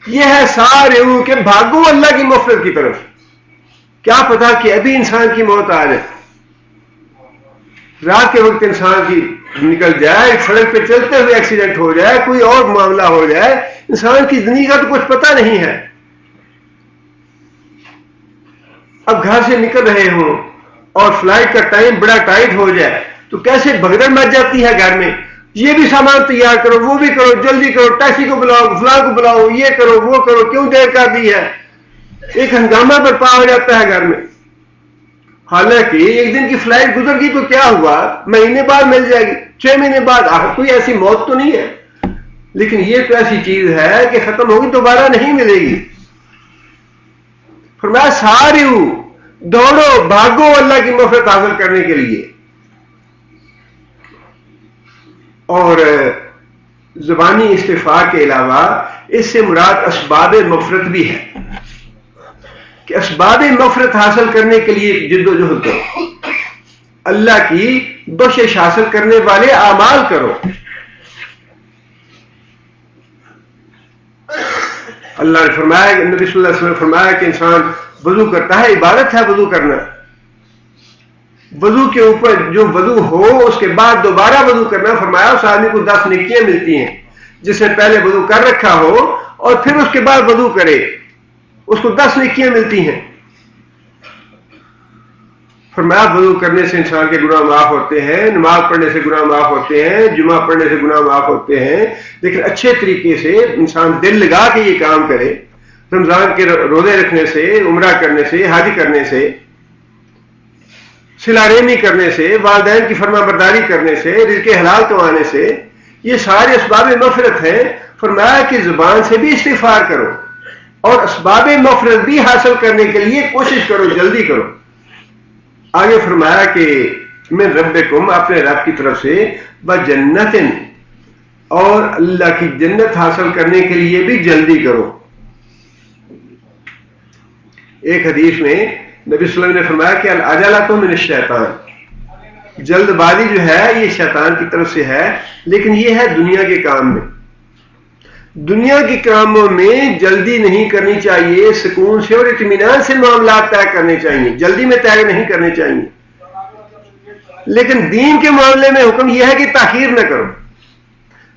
یہ ہے سارے کہ بھاگو اللہ کی مغفرت کی طرف۔ کیا پتا کہ ابھی انسان کی موت آ جائے، رات کے وقت انسان کی نکل جائے، سڑک پہ چلتے ہوئے ایکسیڈنٹ ہو جائے، کوئی اور معاملہ ہو جائے، انسان کی زندگی کا تو کچھ پتہ نہیں ہے۔ اب گھر سے نکل رہے ہوں اور فلائٹ کا ٹائم بڑا ٹائٹ ہو جائے تو کیسے بھگدڑ مچ جاتی ہے گھر میں، یہ بھی سامان تیار کرو، وہ بھی کرو، جلدی کرو، ٹیکسی کو بلاؤ، فلاں کو بلاؤ، یہ کرو وہ کرو، کیوں دیر کر دی ہے، ایک ہنگامہ برپا ہو جاتا ہے گھر میں۔ حالانکہ ایک دن کی فلائٹ گزر گئی تو کیا ہوا، مہینے بعد مل جائے گی، 6 مہینے بعد، کوئی ایسی موت تو نہیں ہے، لیکن یہ تو ایسی چیز ہے کہ ختم ہوگی دوبارہ نہیں ملے گی۔ فرمایا سارے دوڑو بھاگو اللہ کی مغفرت حاصل کرنے کے لیے۔ اور زبانی استغفار کے علاوہ اس سے مراد اسباب مغفرت بھی ہے کہ اسباب مغفرت حاصل کرنے کے لیے جد و جہد کرو، اللہ کی بخشش حاصل کرنے والے اعمال کرو۔ اللہ نے فرمایا، نبی صلی اللہ علیہ وسلم نے فرمایا کہ انسان وضو کرتا ہے، عبادت ہے وضو کرنا، وضو کے اوپر جو وضو ہو اس کے بعد دوبارہ وضو کرنا، فرمایا اس آدمی کو 10 نیکیاں ملتی ہیں، جس نے پہلے وضو کر رکھا ہو اور پھر اس کے بعد وضو کرے اس کو 10 نیکیاں ملتی ہیں۔ فرمایا وضو کرنے سے انسان کے گناہ معاف ہوتے ہیں، نماز پڑھنے سے گناہ معاف ہوتے ہیں، جمعہ پڑھنے سے گناہ معاف ہوتے ہیں، لیکن اچھے طریقے سے انسان دل لگا کے یہ کام کرے، رمضان کے روزے رکھنے سے، عمرہ کرنے سے، حج کرنے سے، صلہ رحمی کرنے سے، والدین کی فرما برداری کرنے سے، رزق حلال کمانے سے، یہ سارے اسباب مغفرت ہیں۔ فرمایا کہ زبان سے بھی استغفار کرو اور اسباب مغفرت بھی حاصل کرنے کے لیے کوشش کرو، جلدی کرو۔ آگے فرمایا کہ من ربکم، اپنے رب کی طرف سے، وجنت، اور اللہ کی جنت حاصل کرنے کے لیے بھی جلدی کرو۔ ایک حدیث میں نبی صلی اللہ علیہ وسلم نے فرمایا کہ العجلۃ من الشیطان، جلد بازی جو ہے یہ شیطان کی طرف سے ہے، لیکن یہ ہے دنیا کے کام میں. دنیا کے کاموں میں جلدی نہیں کرنی چاہیے، سکون سے اور اطمینان سے معاملات طے کرنے چاہیے، جلدی میں طے نہیں کرنے چاہیے. لیکن دین کے معاملے میں حکم یہ ہے کہ تاخیر نہ کرو.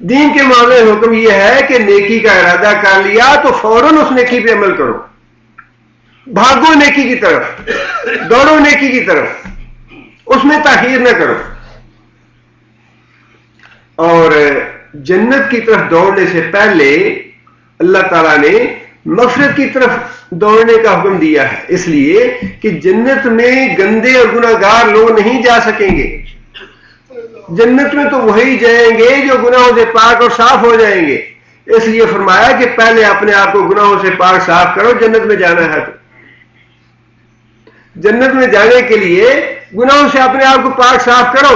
دین کے معاملے میں حکم یہ ہے کہ نیکی کا ارادہ کر لیا تو فوراً اس نیکی پہ عمل کرو، بھاگو نیکی کی طرف، دوڑو نیکی کی طرف، اس میں تاخیر نہ کرو. اور جنت کی طرف دوڑنے سے پہلے اللہ تعالیٰ نے مغفرت کی طرف دوڑنے کا حکم دیا ہے، اس لیے کہ جنت میں گندے اور گناہ گار لوگ نہیں جا سکیں گے. جنت میں تو وہی جائیں گے جو گناہوں سے پاک اور صاف ہو جائیں گے. اس لیے فرمایا کہ پہلے اپنے آپ کو گناہوں سے پاک صاف کرو، جنت میں جانا ہے. تو جنت میں جانے کے لیے گناہوں سے اپنے آپ کو پاک صاف کرو.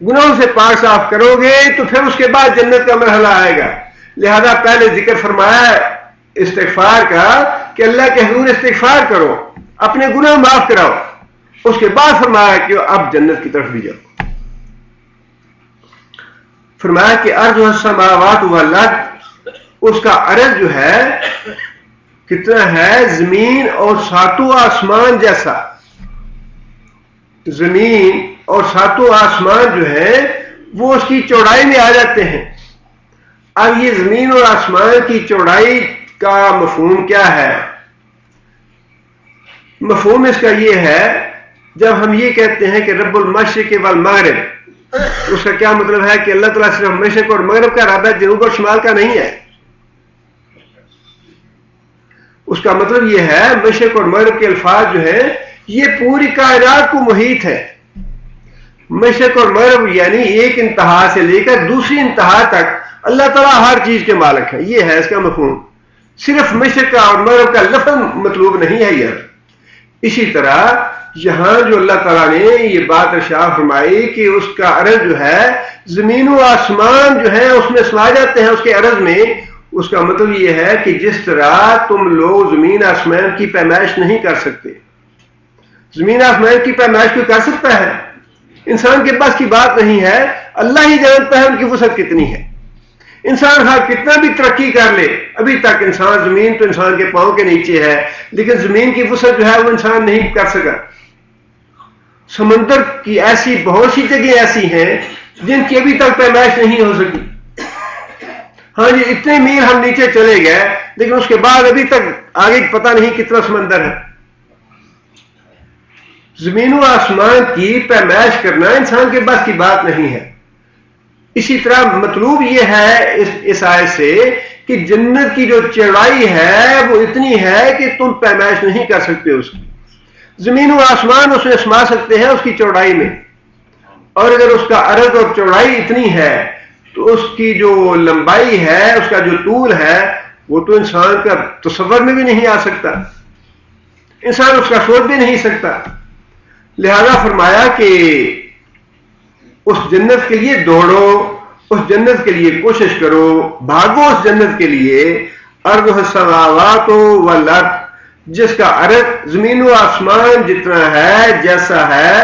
گناہوں سے پاک صاف کرو گے تو پھر اس کے بعد جنت کا مرحلہ آئے گا. لہذا پہلے ذکر فرمایا استغفار کا کہ اللہ کے حضور استغفار کرو، اپنے گناہ معاف کراؤ. اس کے بعد فرمایا کہ اب جنت کی طرف بھی جاؤ. فرمایا کہ ارض السماوات والارض، اس کا عرض جو ہے کتنا ہے؟ زمین اور ساتوں آسمان جیسا. زمین اور ساتوں آسمان جو ہے وہ اس کی چوڑائی میں آ جاتے ہیں. اب یہ زمین اور آسمان کی چوڑائی کا مفہوم کیا ہے؟ مفہوم اس کا یہ ہے، جب ہم یہ کہتے ہیں کہ رب المشرق والمغرب، اس کا کیا مطلب ہے کہ اللہ تعالیٰ صرف مشرق اور مغرب کا رب ہے، جنوب اور شمال کا نہیں ہے. اس کا مطلب یہ ہے مشرق اور مغرب کے الفاظ جو ہیں یہ پوری کائنات کو محیط ہے. مشرق اور مغرب یعنی ایک انتہا سے لے کر دوسری انتہا تک اللہ تعالیٰ ہر چیز کے مالک ہے. یہ ہے اس کا مفہوم. صرف مشرق کا اور مغرب کا لفظ مطلوب نہیں ہے یار. اسی طرح یہاں جو اللہ تعالیٰ نے یہ بات ارشاد فرمائی کہ اس کا عرض جو ہے زمین و آسمان جو ہے اس میں سما جاتے ہیں اس کے عرض میں، اس کا مطلب یہ ہے کہ جس طرح تم لوگ زمین آسمان کی پیمائش نہیں کر سکتے. زمین آسمان کی پیمائش کوئی کر سکتا ہے؟ انسان کے پاس کی بات نہیں ہے. اللہ ہی جانتا ہے ان کی وسعت کتنی ہے. انسان ہر کتنا بھی ترقی کر لے، ابھی تک انسان، زمین تو انسان کے پاؤں کے نیچے ہے، لیکن زمین کی وسعت جو ہے وہ انسان نہیں کر سکا. سمندر کی ایسی بہت سی جگہیں ایسی ہیں جن کی ابھی تک پیمائش نہیں ہو سکی. ہاں جی، اتنے میل ہم نیچے چلے گئے لیکن اس کے بعد ابھی تک آگے پتہ نہیں کتنا سمندر ہے. زمین و آسمان کی پیمائش کرنا انسان کے بس کی بات نہیں ہے. اسی طرح مطلوب یہ ہے اس آیت سے کہ جنت کی جو چوڑائی ہے وہ اتنی ہے کہ تم پیمائش نہیں کر سکتے اس کی. زمین و آسمان اس میں سما سکتے ہیں اس کی چوڑائی میں، اور اگر اس کا عرض اور چوڑائی اتنی ہے تو اس کی جو لمبائی ہے، اس کا جو طول ہے، وہ تو انسان کا تصور میں بھی نہیں آ سکتا. انسان اس کا سوچ بھی نہیں سکتا. لہذا فرمایا کہ اس جنت کے لیے دوڑو، اس جنت کے لیے کوشش کرو، بھاگو اس جنت کے لیے. ارض السماوات والارض، جس کا عرض زمین و آسمان جتنا ہے، جیسا ہے.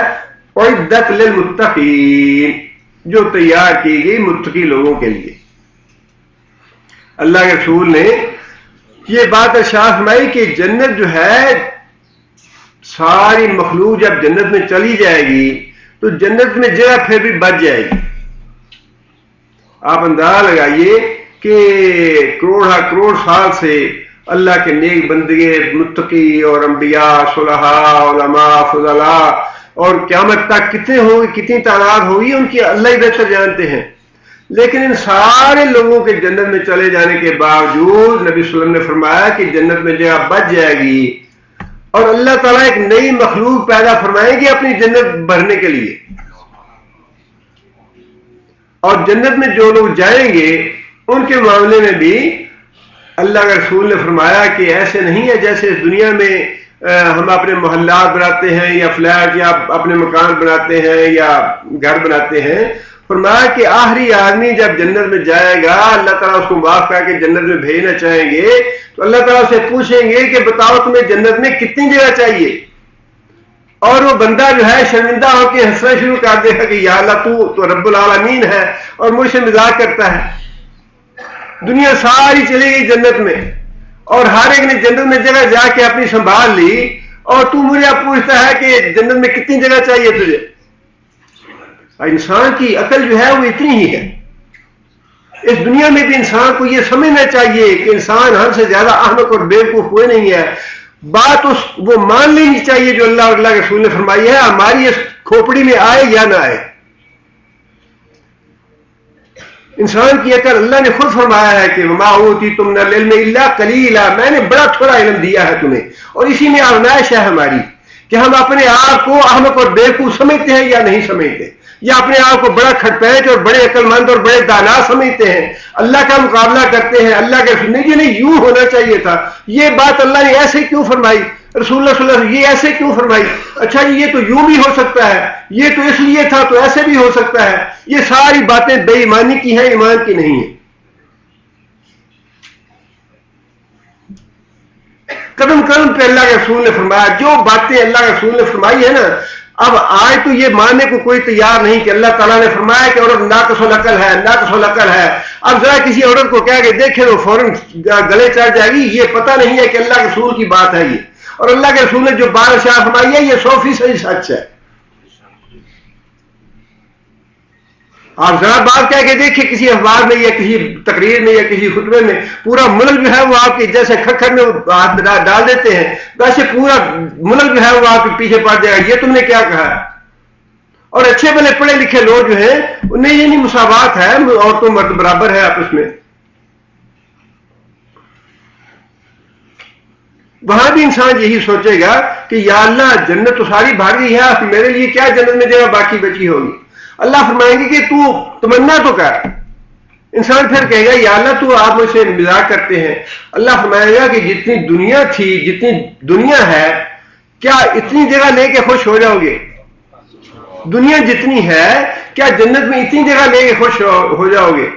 اعدت للمتقین، جو تیار کی گئی متقی لوگوں کے لیے. اللہ کے رسول نے یہ بات ارشاد فرمائی کہ جنت جو ہے، ساری مخلوق جب جنت میں چلی جائے گی تو جنت میں جگہ پھر بھی بچ جائے گی. آپ اندازہ لگائیے کہ کروڑ سال سے اللہ کے نیک بندے، متقی اور انبیاء، صلحاء، علماء، فضلاء، اور قیامت تک کتنے ہوں گے، کتنی تعداد ہوگی ان کی اللہ ہی بہتر جانتے ہیں. لیکن ان سارے لوگوں کے جنت میں چلے جانے کے باوجود نبی صلی اللہ علیہ وسلم نے فرمایا کہ جنت میں جگہ بچ جائے گی، اور اللہ تعالیٰ ایک نئی مخلوق پیدا فرمائیں گے اپنی جنت بھرنے کے لیے. اور جنت میں جو لوگ جائیں گے ان کے معاملے میں بھی اللہ کے رسول نے فرمایا کہ ایسے نہیں ہے جیسے اس دنیا میں ہم اپنے محلات بناتے ہیں یا فلیٹ یا اپنے مکان بناتے ہیں یا گھر بناتے ہیں. فرمایا کہ آخری آدمی جب جنت میں جائے گا اللہ تعالیٰ اس کو معاف کر کے جنت میں بھیجنا چاہیں گے تو اللہ تعالیٰ سے پوچھیں گے کہ بتاؤ تمہیں جنت میں کتنی جگہ چاہیے، اور وہ بندہ جو ہے شرمندہ ہو کے ہنسنا شروع کر دے گا کہ یا اللہ تو رب العالمین ہے اور مجھ سے مذاق کرتا ہے، دنیا ساری چلی گئی جنت میں اور ہر ایک نے جنت میں جگہ جا کے اپنی سنبھال لی اور تو مجھے اب پوچھتا ہے کہ جنت میں کتنی جگہ چاہیے تجھے۔ انسان کی عقل جو ہے وہ اتنی ہی ہے، اس دنیا میں بھی انسان کو یہ سمجھنا چاہیے کہ انسان ہم سے زیادہ احمق اور بیوقوف کوئی نہیں ہے، بات وہ مان لینی چاہیے جو اللہ اور اللہ کے رسول نے فرمائی ہے، ہماری اس کھوپڑی میں آئے یا نہ آئے۔ انسان کی عقل اللہ نے خود فرمایا ہے کہ وما اوتیتم من العلم الا قلیلا، میں نے بڑا تھوڑا علم دیا ہے تمہیں، اور اسی میں آزمائش ہے ہماری کہ ہم اپنے آپ کو احمق اور بیوقوف سمجھتے ہیں یا نہیں سمجھتے، یا اپنے آپ کو بڑا کھٹپیٹ اور بڑے عقل مند اور بڑے دانا سمجھتے ہیں، اللہ کا مقابلہ کرتے ہیں، اللہ کے رسول نے یہ نہیں یوں ہونا چاہیے تھا، یہ بات اللہ نے ایسے کیوں فرمائی، رسول اللہ صلی اللہ علیہ وسلم یہ ایسے کیوں فرمائی، اچھا جی یہ تو یوں بھی ہو سکتا ہے، یہ تو اس لیے تھا تو ایسے بھی ہو سکتا ہے، یہ ساری باتیں بے ایمانی کی ہیں، ایمان کی نہیں ہیں۔ قدم قدم پہ اللہ کے رسول نے فرمایا، جو باتیں اللہ کے رسول نے فرمائی ہے نا، اب آج تو یہ ماننے کو کوئی تیار نہیں کہ اللہ تعالیٰ نے فرمایا کہ عورت ناقص العقل ہے، ناقص العقل ہے، اب ذرا کسی عورت کو کہہ کے دیکھے تو فوراً گلے چڑھ جائے گی، یہ پتہ نہیں ہے کہ اللہ کے رسول کی بات ہے یہ، اور اللہ کے رسول نے جو بات ارشاد فرمائی ہے یہ 100% سچ ہے۔ آپ ذرا بات کہہ کے دیکھیں کسی اخبار میں یا کسی تقریر میں یا کسی خطبے میں، پورا ملک جو ہے وہ آپ کے جیسے کھکھر میں ہاتھ ڈال دیتے ہیں ویسے پورا ملک جو ہے وہ آپ کے پیچھے پڑ جائے گا، یہ تم نے کیا کہا۔ اور اچھے بھلے پڑھے لکھے لوگ جو ہیں انہیں یہ نہیں مساوات ہے، عورتوں مرد برابر ہے آپس میں، وہاں بھی انسان یہی سوچے گا کہ یا اللہ جنت تو ساری بھر گئی ہے، میرے لیے کیا جنت میں جگہ باقی بچی ہوگی۔ اللہ فرمائیں گے کہ تو تمنا تو کر، انسان پھر کہے گا یا اللہ تو آپ مجھ سے مذاق کرتے ہیں، اللہ فرمائے گا کہ جتنی دنیا تھی، جتنی دنیا ہے، کیا اتنی جگہ لے کے خوش ہو جاؤ گے؟ دنیا جتنی ہے کیا جنت میں اتنی جگہ لے کے خوش ہو جاؤ گے؟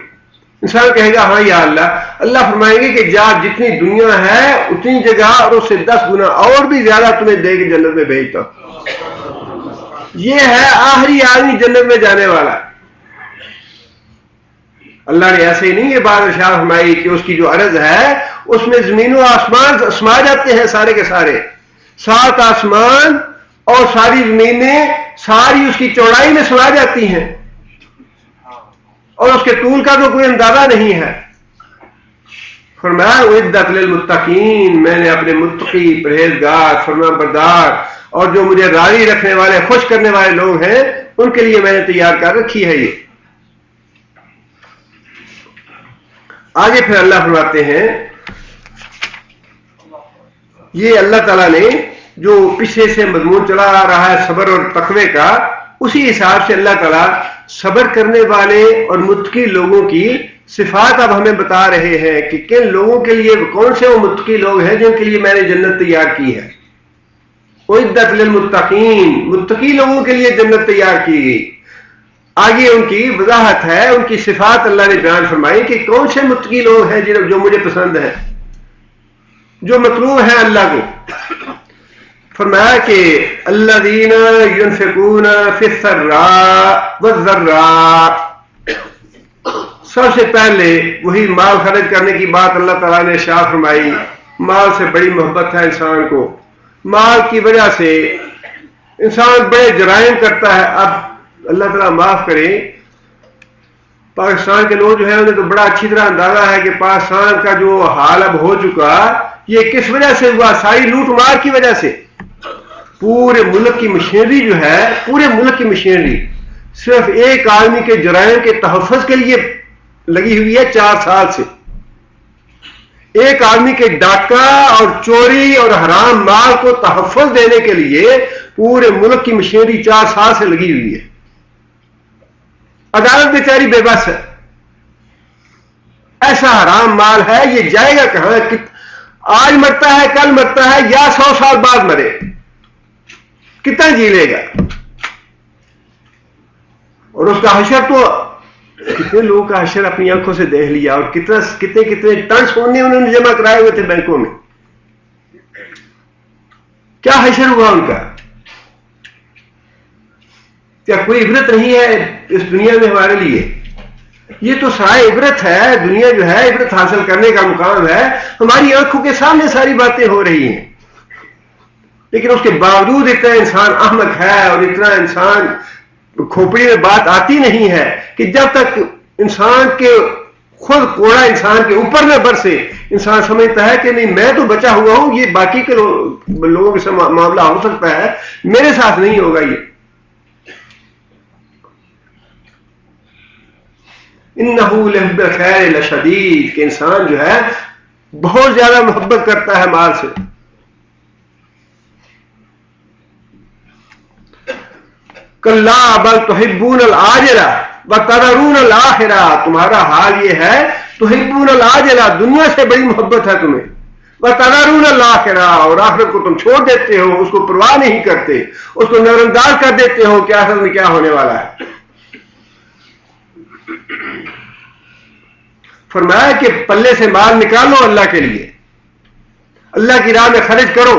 انسان کہے گا ہاں یا اللہ۔ اللہ فرمائیں گے کہ جا جتنی دنیا ہے اتنی جگہ اور اس سے 10 گنا اور بھی زیادہ تمہیں دے کے جنت میں بھیجتا ہوں۔ یہ ہے آخری آدمی جنت میں جانے والا۔ اللہ نے ایسے ہی نہیں یہ بات ارشاد فرمائی کہ اس کی جو عرض ہے اس میں زمین و آسمان سما جاتے ہیں سارے کے سارے، 7 آسمان اور ساری زمینیں ساری اس کی چوڑائی میں سما جاتی ہیں، اور اس کے طول کا تو کوئی اندازہ نہیں ہے۔ فرمایا اعدت للمتقین، میں نے اپنے متقی، پرہیزگار، فرما بردار اور جو مجھے راضی رکھنے والے، خوش کرنے والے لوگ ہیں ان کے لیے میں نے تیار کر رکھی ہے۔ یہ آگے پھر اللہ فرماتے ہیں، یہ اللہ تعالیٰ نے جو پیچھے سے مضمون چلا آ رہا ہے صبر اور تقوی کا، اسی حساب سے اللہ تعالیٰ صبر کرنے والے اور متقی لوگوں کی صفات اب ہمیں بتا رہے ہیں کہ کن لوگوں کے لیے، کون سے وہ متقی لوگ ہیں جن کے لیے میں نے جنت تیار کی ہے۔ اعدت للمتقین، متقی لوگوں کے لیے جنت تیار کی گئی۔ آگے ان کی وضاحت ہے، ان کی صفات اللہ نے بیان فرمائی کہ کون سے متقی لوگ ہیں جو مجھے پسند ہیں، جو مطلوب ہیں اللہ کو۔ فرمایا کہ الذین ينفقون فی السراء والضراء، سب سے پہلے وہی مال خرچ کرنے کی بات اللہ تعالیٰ نے ارشاد فرمائی۔ مال سے بڑی محبت ہے انسان کو، مال کی وجہ سے انسان بڑے جرائم کرتا ہے۔ اب اللہ تعالیٰ معاف کرے، پاکستان کے لوگ جو ہیں انہیں تو بڑا اچھی طرح اندازہ ہے کہ پاکستان کا جو حال اب ہو چکا یہ کس وجہ سے ہوا، ساری لوٹ مار کی وجہ سے۔ پورے ملک کی مشینری جو ہے، پورے ملک کی مشینری صرف ایک آدمی کے جرائم کے تحفظ کے لیے لگی ہوئی ہے 4 سال سے۔ ایک آدمی کے ڈاکہ اور چوری اور حرام مال کو تحفظ دینے کے لیے پورے ملک کی مشینری 4 سال سے لگی ہوئی ہے۔ عدالت بیچاری بے بس ہے، ایسا حرام مال ہے، یہ جائے گا کہاں؟ آج مرتا ہے، کل مرتا ہے، یا 100 سال بعد مرے، کتنا جی لے گا؟ اور اس کا حشر تو کتنے لوگوں کا حشر اپنی آنکھوں سے دیکھ لیا, اور کتنے ٹن سونے انہوں نے جمع کرائے ہوئے تھے بینکوں میں. کیا حشر ہوا ان کا؟ کیا کوئی عبرت نہیں ہے اس دنیا میں ہمارے لیے؟ یہ تو سارا عبرت ہے. دنیا جو ہے عبرت حاصل کرنے کا مقام ہے. ہماری آنکھوں کے سامنے ساری باتیں ہو رہی ہیں, لیکن اس کے باوجود اتنا انسان احمق ہے اور اتنا انسان کھوپڑی میں بات آتی نہیں ہے کہ جب تک انسان کے خود کوڑا انسان کے اوپر نہ برسے انسان سمجھتا ہے کہ نہیں میں تو بچا ہوا ہوں, یہ باقی کے لوگوں کے ساتھ معاملہ ہو سکتا ہے, میرے ساتھ نہیں ہوگا. یہ انہو لحب خیر لشدید کہ انسان جو ہے بہت زیادہ محبت کرتا ہے مال سے. کلا بل تحبون العاجلہ وتذرون الآخرہ, تمہارا حال یہ ہے تحبون العاجلہ, دنیا سے بڑی محبت ہے تمہیں, وتذرون الآخرہ, اور آخرت کو تم چھوڑ دیتے ہو, اس کو پرواہ نہیں کرتے, اس کو نظر انداز کر دیتے ہو کہ آخرت میں کیا ہونے والا ہے. فرمایا کہ پلے سے مال نکالو اللہ کے لیے, اللہ کی راہ میں خرچ کرو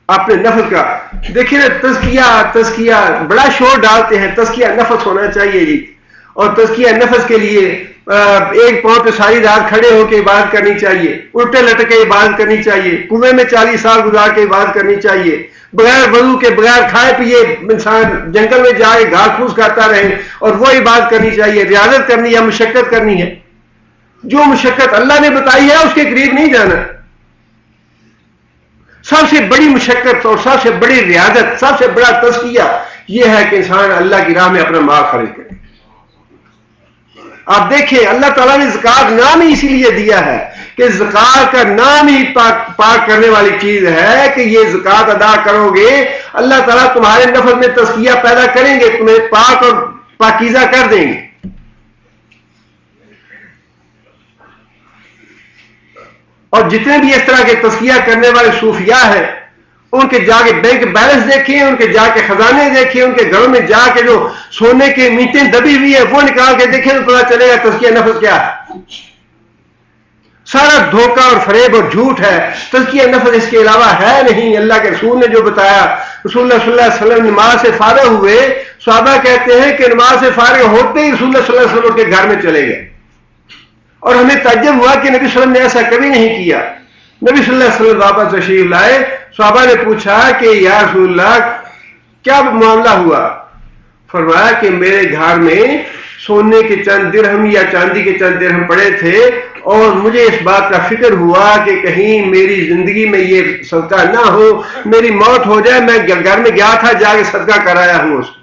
اپنے نفس کا. دیکھیے تزکیہ بڑا شور ڈالتے ہیں, تزکیہ نفس ہونا چاہیے جی, اور تزکیہ نفس کے لیے ایک پاؤں پہ ساری رات کھڑے ہو کے عبادت کرنی چاہیے, الٹے لٹکے عبادت کرنی چاہیے, کنویں میں 40 سال گزار کے عبادت کرنی چاہیے, بغیر وضو کے بغیر کھائے پیے انسان جنگل میں جائے گھاس پھوس کرتا رہے اور وہ عبادت کرنی چاہیے. ریاضت کرنی ہے, مشقت کرنی ہے, جو مشقت اللہ نے بتائی ہے اس کے قریب نہیں جانا. سب سے بڑی مشقت اور سب سے بڑی ریاضت, سب سے بڑا تزکیہ یہ ہے کہ انسان اللہ کی راہ میں اپنا مال خرچ کرے. آپ دیکھیں اللہ تعالیٰ نے زکوٰۃ نام ہی اسی لیے دیا ہے کہ زکوٰۃ کا نام ہی پاک کرنے والی چیز ہے کہ یہ زکوٰۃ ادا کرو گے اللہ تعالیٰ تمہارے نفس میں تزکیہ پیدا کریں گے, تمہیں پاک اور پاکیزہ کر دیں گے. اور جتنے بھی اس طرح کے تزکیہ کرنے والے صوفیاء ہیں ان کے جا کے بینک بیلنس دیکھیں, ان کے جا کے خزانے دیکھیں, ان کے گھروں میں جا کے جو سونے کے میٹیں دبی ہوئی ہیں وہ نکال کے دیکھیں تو پتا چلے گا تزکیہ نفس کیا ہے. سارا دھوکہ اور فریب اور جھوٹ ہے. تزکیہ نفس اس کے علاوہ ہے نہیں. اللہ کے رسول نے جو بتایا, رسول اللہ صلی اللہ علیہ وسلم نماز سے فارغ ہوئے, صحابہ کہتے ہیں کہ نماز سے فارغ ہوتے ہی رسول اللہ صلی اللہ علیہ وسلم کے گھر میں چلے گئے, اور ہمیں تعجب ہوا کہ نبی صلی اللہ علیہ وسلم نے ایسا کبھی نہیں کیا. نبی صلی اللہ علیہ وسلم واپس تشریف لائے, صحابہ نے پوچھا کہ یا رسول اللہ کیا معاملہ ہوا؟ فرمایا کہ میرے گھر میں سونے کے چند درہم یا چاندی کے چند درہم پڑے تھے, اور مجھے اس بات کا فکر ہوا کہ کہیں میری زندگی میں یہ صدقہ نہ ہو, میری موت ہو جائے, میں گھر میں گیا تھا جا کے صدقہ کرایا ہوں اس کو.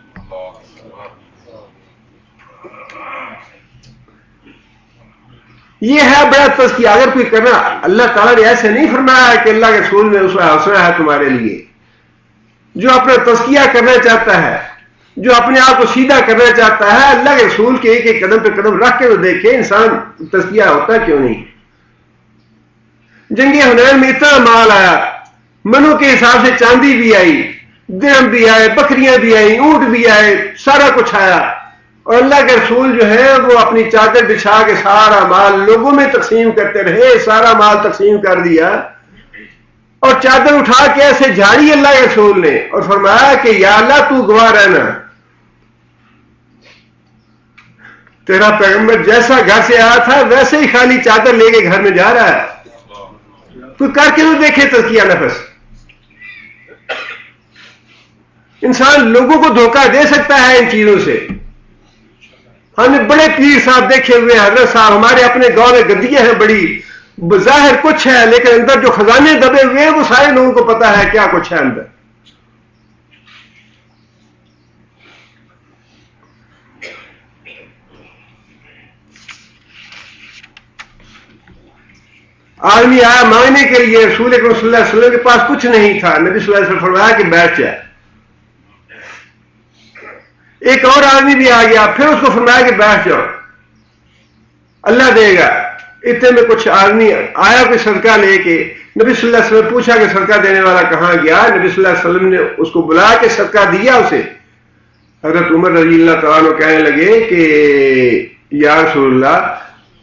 یہ ہے بڑا تزکیہ. اگر کوئی کرنا, اللہ تعالیٰ نے ایسے نہیں فرمایا کہ اللہ کے رسول نے اس کا حوصلہ ہے تمہارے لیے. جو اپنا تزکیہ کرنا چاہتا ہے, جو اپنے آپ کو سیدھا کرنا چاہتا ہے, اللہ کے رسول کے ایک ایک قدم پہ قدم رکھ کے تو دیکھے انسان تزکیہ ہوتا کیوں نہیں. جنگ حنین میں اتنا مال آیا, منوں کے حساب سے چاندی بھی آئی, درہم بھی آئے, بکریاں بھی آئی, اونٹ بھی آئے, سارا کچھ آیا, اور اللہ کے رسول جو ہے وہ اپنی چادر بچھا کے سارا مال لوگوں میں تقسیم کرتے رہے. سارا مال تقسیم کر دیا اور چادر اٹھا کے ایسے جھاڑی اللہ کے رسول نے, اور فرمایا کہ یا اللہ تو گواہ رہنا, تیرا پیغمبر جیسا گھر سے آیا تھا ویسے ہی خالی چادر لے کے گھر میں جا رہا ہے. تو کر کے تو دیکھے تزکیہ نفس. انسان لوگوں کو دھوکہ دے سکتا ہے ان چیزوں سے. ہم نے بڑے پیر صاحب دیکھے ہوئے ہیں, حضرت صاحب ہمارے اپنے گاؤں میں گدیاں ہیں بڑی, بظاہر کچھ ہے لیکن اندر جو خزانے دبے ہوئے ہیں وہ سارے لوگوں کو پتا ہے کیا کچھ ہے اندر. آدمی آیا مانگنے کے لیے, رسول اکرم صلی اللہ علیہ وسلم کے پاس کچھ نہیں تھا, نبی صلی اللہ علیہ وسلم فرمایا کہ بیٹھ جائے. ایک اور آدمی بھی آ گیا, پھر اس کو فرمایا کہ بیٹھ جاؤ, اللہ دے گا. اتنے میں کچھ آدمی آیا کوئی صدقہ لے کے, نبی صلی اللہ علیہ وسلم پوچھا کہ صدقہ دینے والا کہاں گیا؟ نبی صلی اللہ علیہ وسلم نے اس کو بلا کے صدقہ دیا اسے. حضرت عمر رضی اللہ تعالیٰ عنہ کہنے لگے کہ یا رسول اللہ،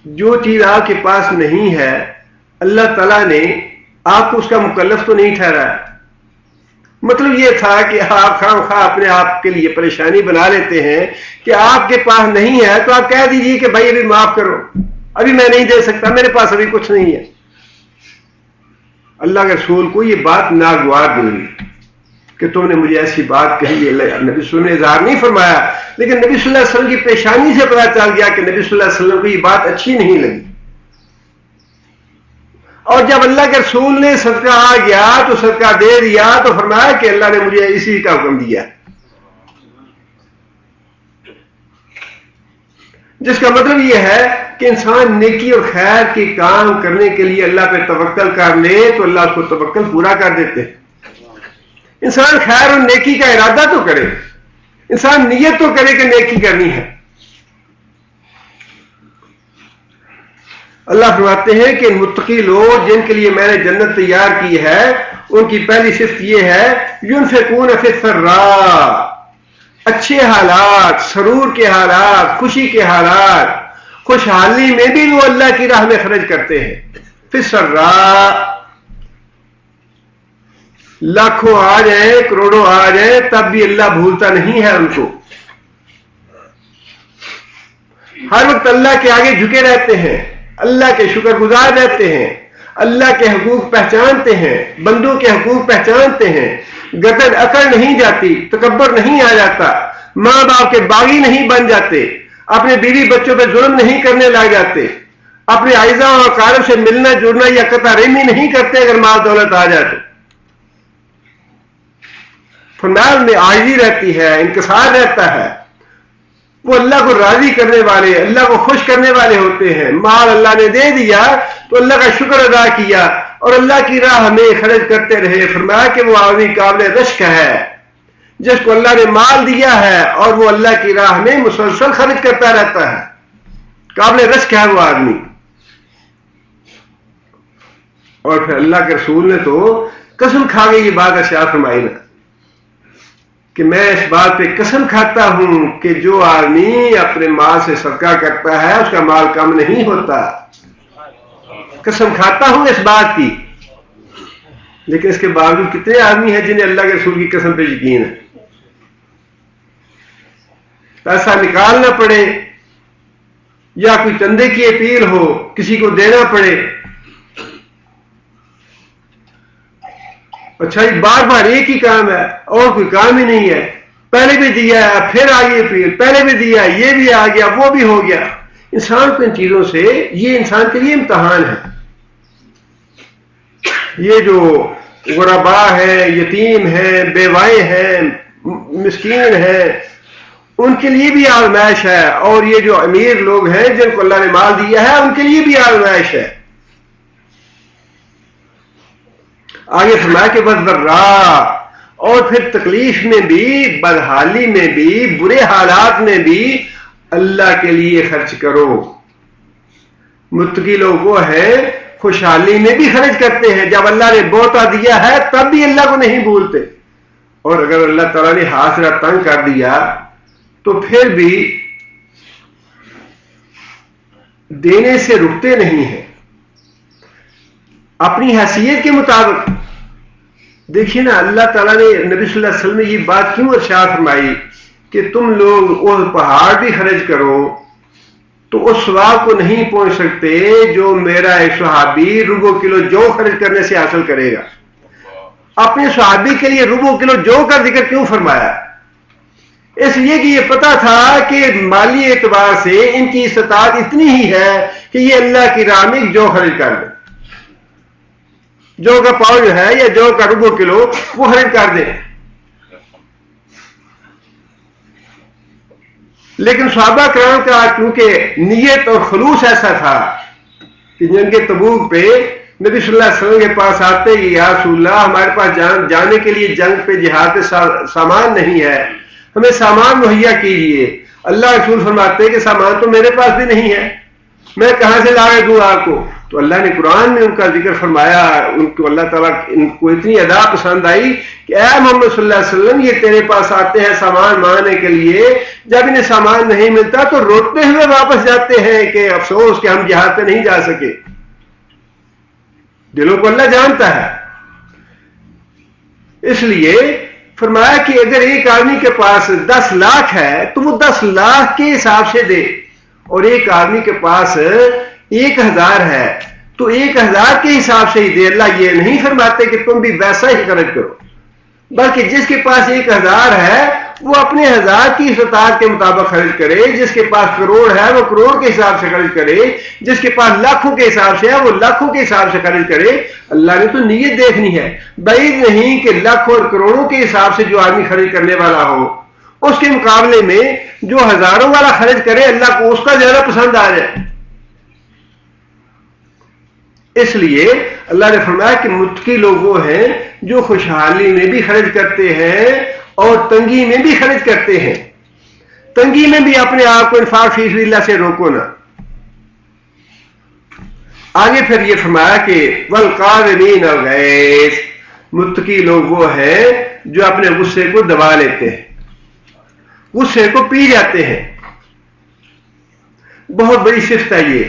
جو چیز آپ کے پاس نہیں ہے اللہ تعالیٰ نے آپ کو اس کا مکلف تو نہیں ٹھہرایا۔ مطلب یہ تھا کہ آپ خواہ خواہ اپنے آپ کے لیے پریشانی بنا لیتے ہیں کہ آپ کے پاس نہیں ہے تو آپ کہہ دیجیے کہ بھائی ابھی معاف کرو، ابھی میں نہیں دے سکتا، میرے پاس ابھی کچھ نہیں ہے۔ اللہ کے رسول کو یہ بات ناگوار گزری کہ تم نے مجھے ایسی بات کہی ہے۔ نبی صلی اللہ علیہ وسلم نے اظہار نہیں فرمایا، لیکن نبی صلی اللہ علیہ وسلم کی پیشانی سے پتہ چل گیا کہ نبی صلی اللہ علیہ وسلم کو یہ بات اچھی نہیں لگی۔ اور جب اللہ کے رسول نے صدقہ آ گیا تو صدقہ دے دیا تو فرمایا کہ اللہ نے مجھے اسی کا حکم دیا، جس کا مطلب یہ ہے کہ انسان نیکی اور خیر کے کام کرنے کے لیے اللہ پہ توکل کر لے تو اللہ اس کو توکل پورا کر دیتے ہیں۔ انسان خیر اور نیکی کا ارادہ تو کرے، انسان نیت تو کرے کہ نیکی کرنی ہے۔ اللہ فرماتے ہیں کہ متقی لوگ جن کے لیے میں نے جنت تیار کی ہے ان کی پہلی صفت یہ ہے ينفقون فی السراء، اچھے حالات، سرور کے حالات، خوشی کے حالات، خوشحالی میں بھی وہ اللہ کی راہ میں خرچ کرتے ہیں۔ فی السراء، لاکھوں آ جائیں، کروڑوں آ جائیں، تب بھی اللہ بھولتا نہیں ہے ان کو، ہر وقت اللہ کے آگے جھکے رہتے ہیں، اللہ کے شکر گزار رہتے ہیں، اللہ کے حقوق پہچانتے ہیں، بندوں کے حقوق پہچانتے ہیں، گردن اکڑ نہیں جاتی، تکبر نہیں آ جاتا، ماں باپ کے باغی نہیں بن جاتے، اپنے بیوی بچوں پہ ظلم نہیں کرنے لگ جاتے، اپنے اعزاء اور اقارب سے ملنا جڑنا یا قطع رحمی نہیں کرتے اگر مال دولت آ جائے تو۔ فرمایا میں عاجزی رہتی ہے، انکسار رہتا ہے، وہ اللہ کو راضی کرنے والے، اللہ کو خوش کرنے والے ہوتے ہیں۔ مال اللہ نے دے دیا تو اللہ کا شکر ادا کیا اور اللہ کی راہ میں خرچ کرتے رہے۔ فرمایا کہ وہ آدمی قابل رشک ہے جس کو اللہ نے مال دیا ہے اور وہ اللہ کی راہ میں مسلسل خرچ کرتا رہتا ہے، قابل رشک ہے وہ آدمی۔ اور پھر اللہ کے رسول نے تو قسم کھا کے یہ بات ارشاد فرمائی نا کہ میں اس بات پہ قسم کھاتا ہوں کہ جو آدمی اپنے مال سے صدقہ کرتا ہے اس کا مال کم نہیں ہوتا، قسم کھاتا ہوں اس بات کی۔ لیکن اس کے باوجود کتنے آدمی ہیں جنہیں اللہ کے رسول کی قسم پہ یقین ہے؟ پیسہ نکالنا پڑے یا کوئی چندے کی اپیل ہو، کسی کو دینا پڑے، اچھا جی بار بار ایک ہی کام ہے اور کوئی کام ہی نہیں ہے، پہلے بھی دیا ہے پھر آگے اپیل، پہلے بھی دیا یہ بھی آ گیا وہ بھی ہو گیا۔ انسان کو ان چیزوں سے، یہ انسان کے لیے امتحان ہے۔ یہ جو غربا ہے، یتیم ہیں، بیوائیں ہیں، مسکین ہیں، ان کے لیے بھی آزمائش ہے، اور یہ جو امیر لوگ ہیں جن کو اللہ نے مال دیا ہے ان کے لیے بھی آزمائش ہے۔ آگے فرمایا کہ وَالضَّرَّاء، اور پھر تکلیف میں بھی، بدحالی میں بھی، برے حالات میں بھی اللہ کے لیے خرچ کرو۔ متقی لوگ وہ ہیں خوشحالی میں بھی خرچ کرتے ہیں، جب اللہ نے بہتا دیا ہے تب بھی اللہ کو نہیں بھولتے، اور اگر اللہ تعالیٰ نے حاصلہ تنگ کر دیا تو پھر بھی دینے سے رکتے نہیں ہیں اپنی حیثیت کے مطابق۔ دیکھیے نا اللہ تعالیٰ نے نبی صلی اللہ علیہ وسلم نے یہ بات کیوں ارشاد فرمائی کہ تم لوگ وہ پہاڑ بھی خرچ کرو تو اس ثواب کو نہیں پہنچ سکتے جو میرا ایک صحابی ربع کلو جو خرچ کرنے سے حاصل کرے گا۔ اپنے صحابی کے لیے ربع کلو جو کا ذکر کیوں فرمایا؟ اس لیے کہ یہ پتا تھا کہ مالی اعتبار سے ان کی استطاعت اتنی ہی ہے کہ یہ اللہ کی راہ میں جو خرچ کر دیں، جو کا پاؤ جو ہے یا جو کا ربع کلو وہ خرچ کر دیں۔ لیکن صحابہ کرام کا کیونکہ نیت اور خلوص ایسا تھا کہ جنگ تبوک پہ نبی صلی اللہ علیہ وسلم کے پاس آتے ہی یا رسول اللہ ہمارے پاس جانے کے لیے جنگ پہ جہاد پہ سامان نہیں ہے، ہمیں سامان مہیا کیجیے۔ اللہ رسول فرماتے ہیں کہ سامان تو میرے پاس بھی نہیں ہے، میں کہاں سے لا کے دوں آپ کو؟ تو اللہ نے قرآن میں ان کا ذکر فرمایا، ان کو اللہ تعالیٰ ان کو اتنی ادا پسند آئی کہ اے محمد صلی اللہ علیہ وسلم یہ تیرے پاس آتے ہیں سامان مانگنے کے لیے، جب انہیں سامان نہیں ملتا تو روتے ہوئے واپس جاتے ہیں کہ افسوس کہ ہم جہاد پہ نہیں جا سکے۔ دلوں کو اللہ جانتا ہے، اس لیے فرمایا کہ اگر ایک آدمی کے پاس 10 لاکھ ہے تو وہ 10 لاکھ کے حساب سے دے، اور ایک آدمی کے پاس 1000 ہے تو 1000 کے حساب سے ہی دے۔ اللہ یہ نہیں فرماتے کہ تم بھی ویسا ہی خرچ کرو، بلکہ جس کے پاس 1000 ہے وہ اپنے 1000 کی استطاعت کے مطابق خرچ کرے، جس کے پاس کروڑ ہے وہ کروڑ کے حساب سے خرچ کرے، جس کے پاس لاکھوں کے حساب سے ہے وہ لاکھوں کے حساب سے خرچ کرے۔ اللہ نے تو نیت دیکھنی ہے، بعید نہیں کہ لاکھوں اور کروڑوں کے حساب سے جو آدمی خرچ کرنے والا ہو اس کے مقابلے میں جو ہزاروں والا خرچ کرے اللہ کو اس کا زیادہ پسند آ جائے۔ اس لیے اللہ نے فرمایا کہ متقی لوگ وہ ہیں جو خوشحالی میں بھی خرچ کرتے ہیں اور تنگی میں بھی خرچ کرتے ہیں۔ تنگی میں بھی اپنے آپ کو انفاق فی سبیل اللہ سے روکو نہ۔ آگے پھر یہ فرمایا کہ والقاظمین الغیظ، متقی لوگ وہ ہیں جو اپنے غصے کو دبا لیتے ہیں، غصے کو پی جاتے ہیں۔ بہت بڑی صفت ہے یہ۔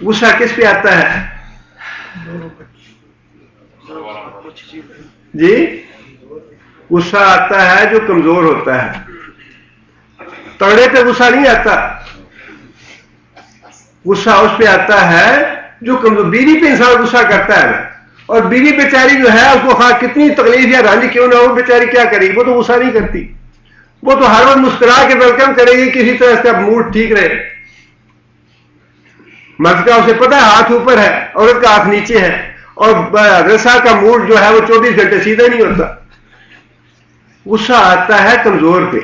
غصہ کس پہ آتا ہے جی؟ غصہ آتا ہے جو کمزور ہوتا ہے، تگڑے پہ غصہ نہیں آتا، غصہ اس پہ آتا ہے جو کمزور۔ بیوی پہ انسان غصہ کرتا ہے اور بیوی بیچاری جو ہے اس کو خواہ کتنی تکلیف یا رنج کیوں نہ ہو، بیچاری کیا کرے گی؟ وہ تو غصہ نہیں کرتی، وہ تو ہر وقت مسکرا کے ویلکم کرے گی کسی طرح سے موڈ ٹھیک رہے۔ مرد کا اسے پتا ہے ہاتھ اوپر ہے، عورت کا ہاتھ نیچے ہے، اور رسا کا موڈ جو ہے وہ 24 گھنٹے سیدھا نہیں ہوتا۔ غصہ آتا ہے کمزور پہ،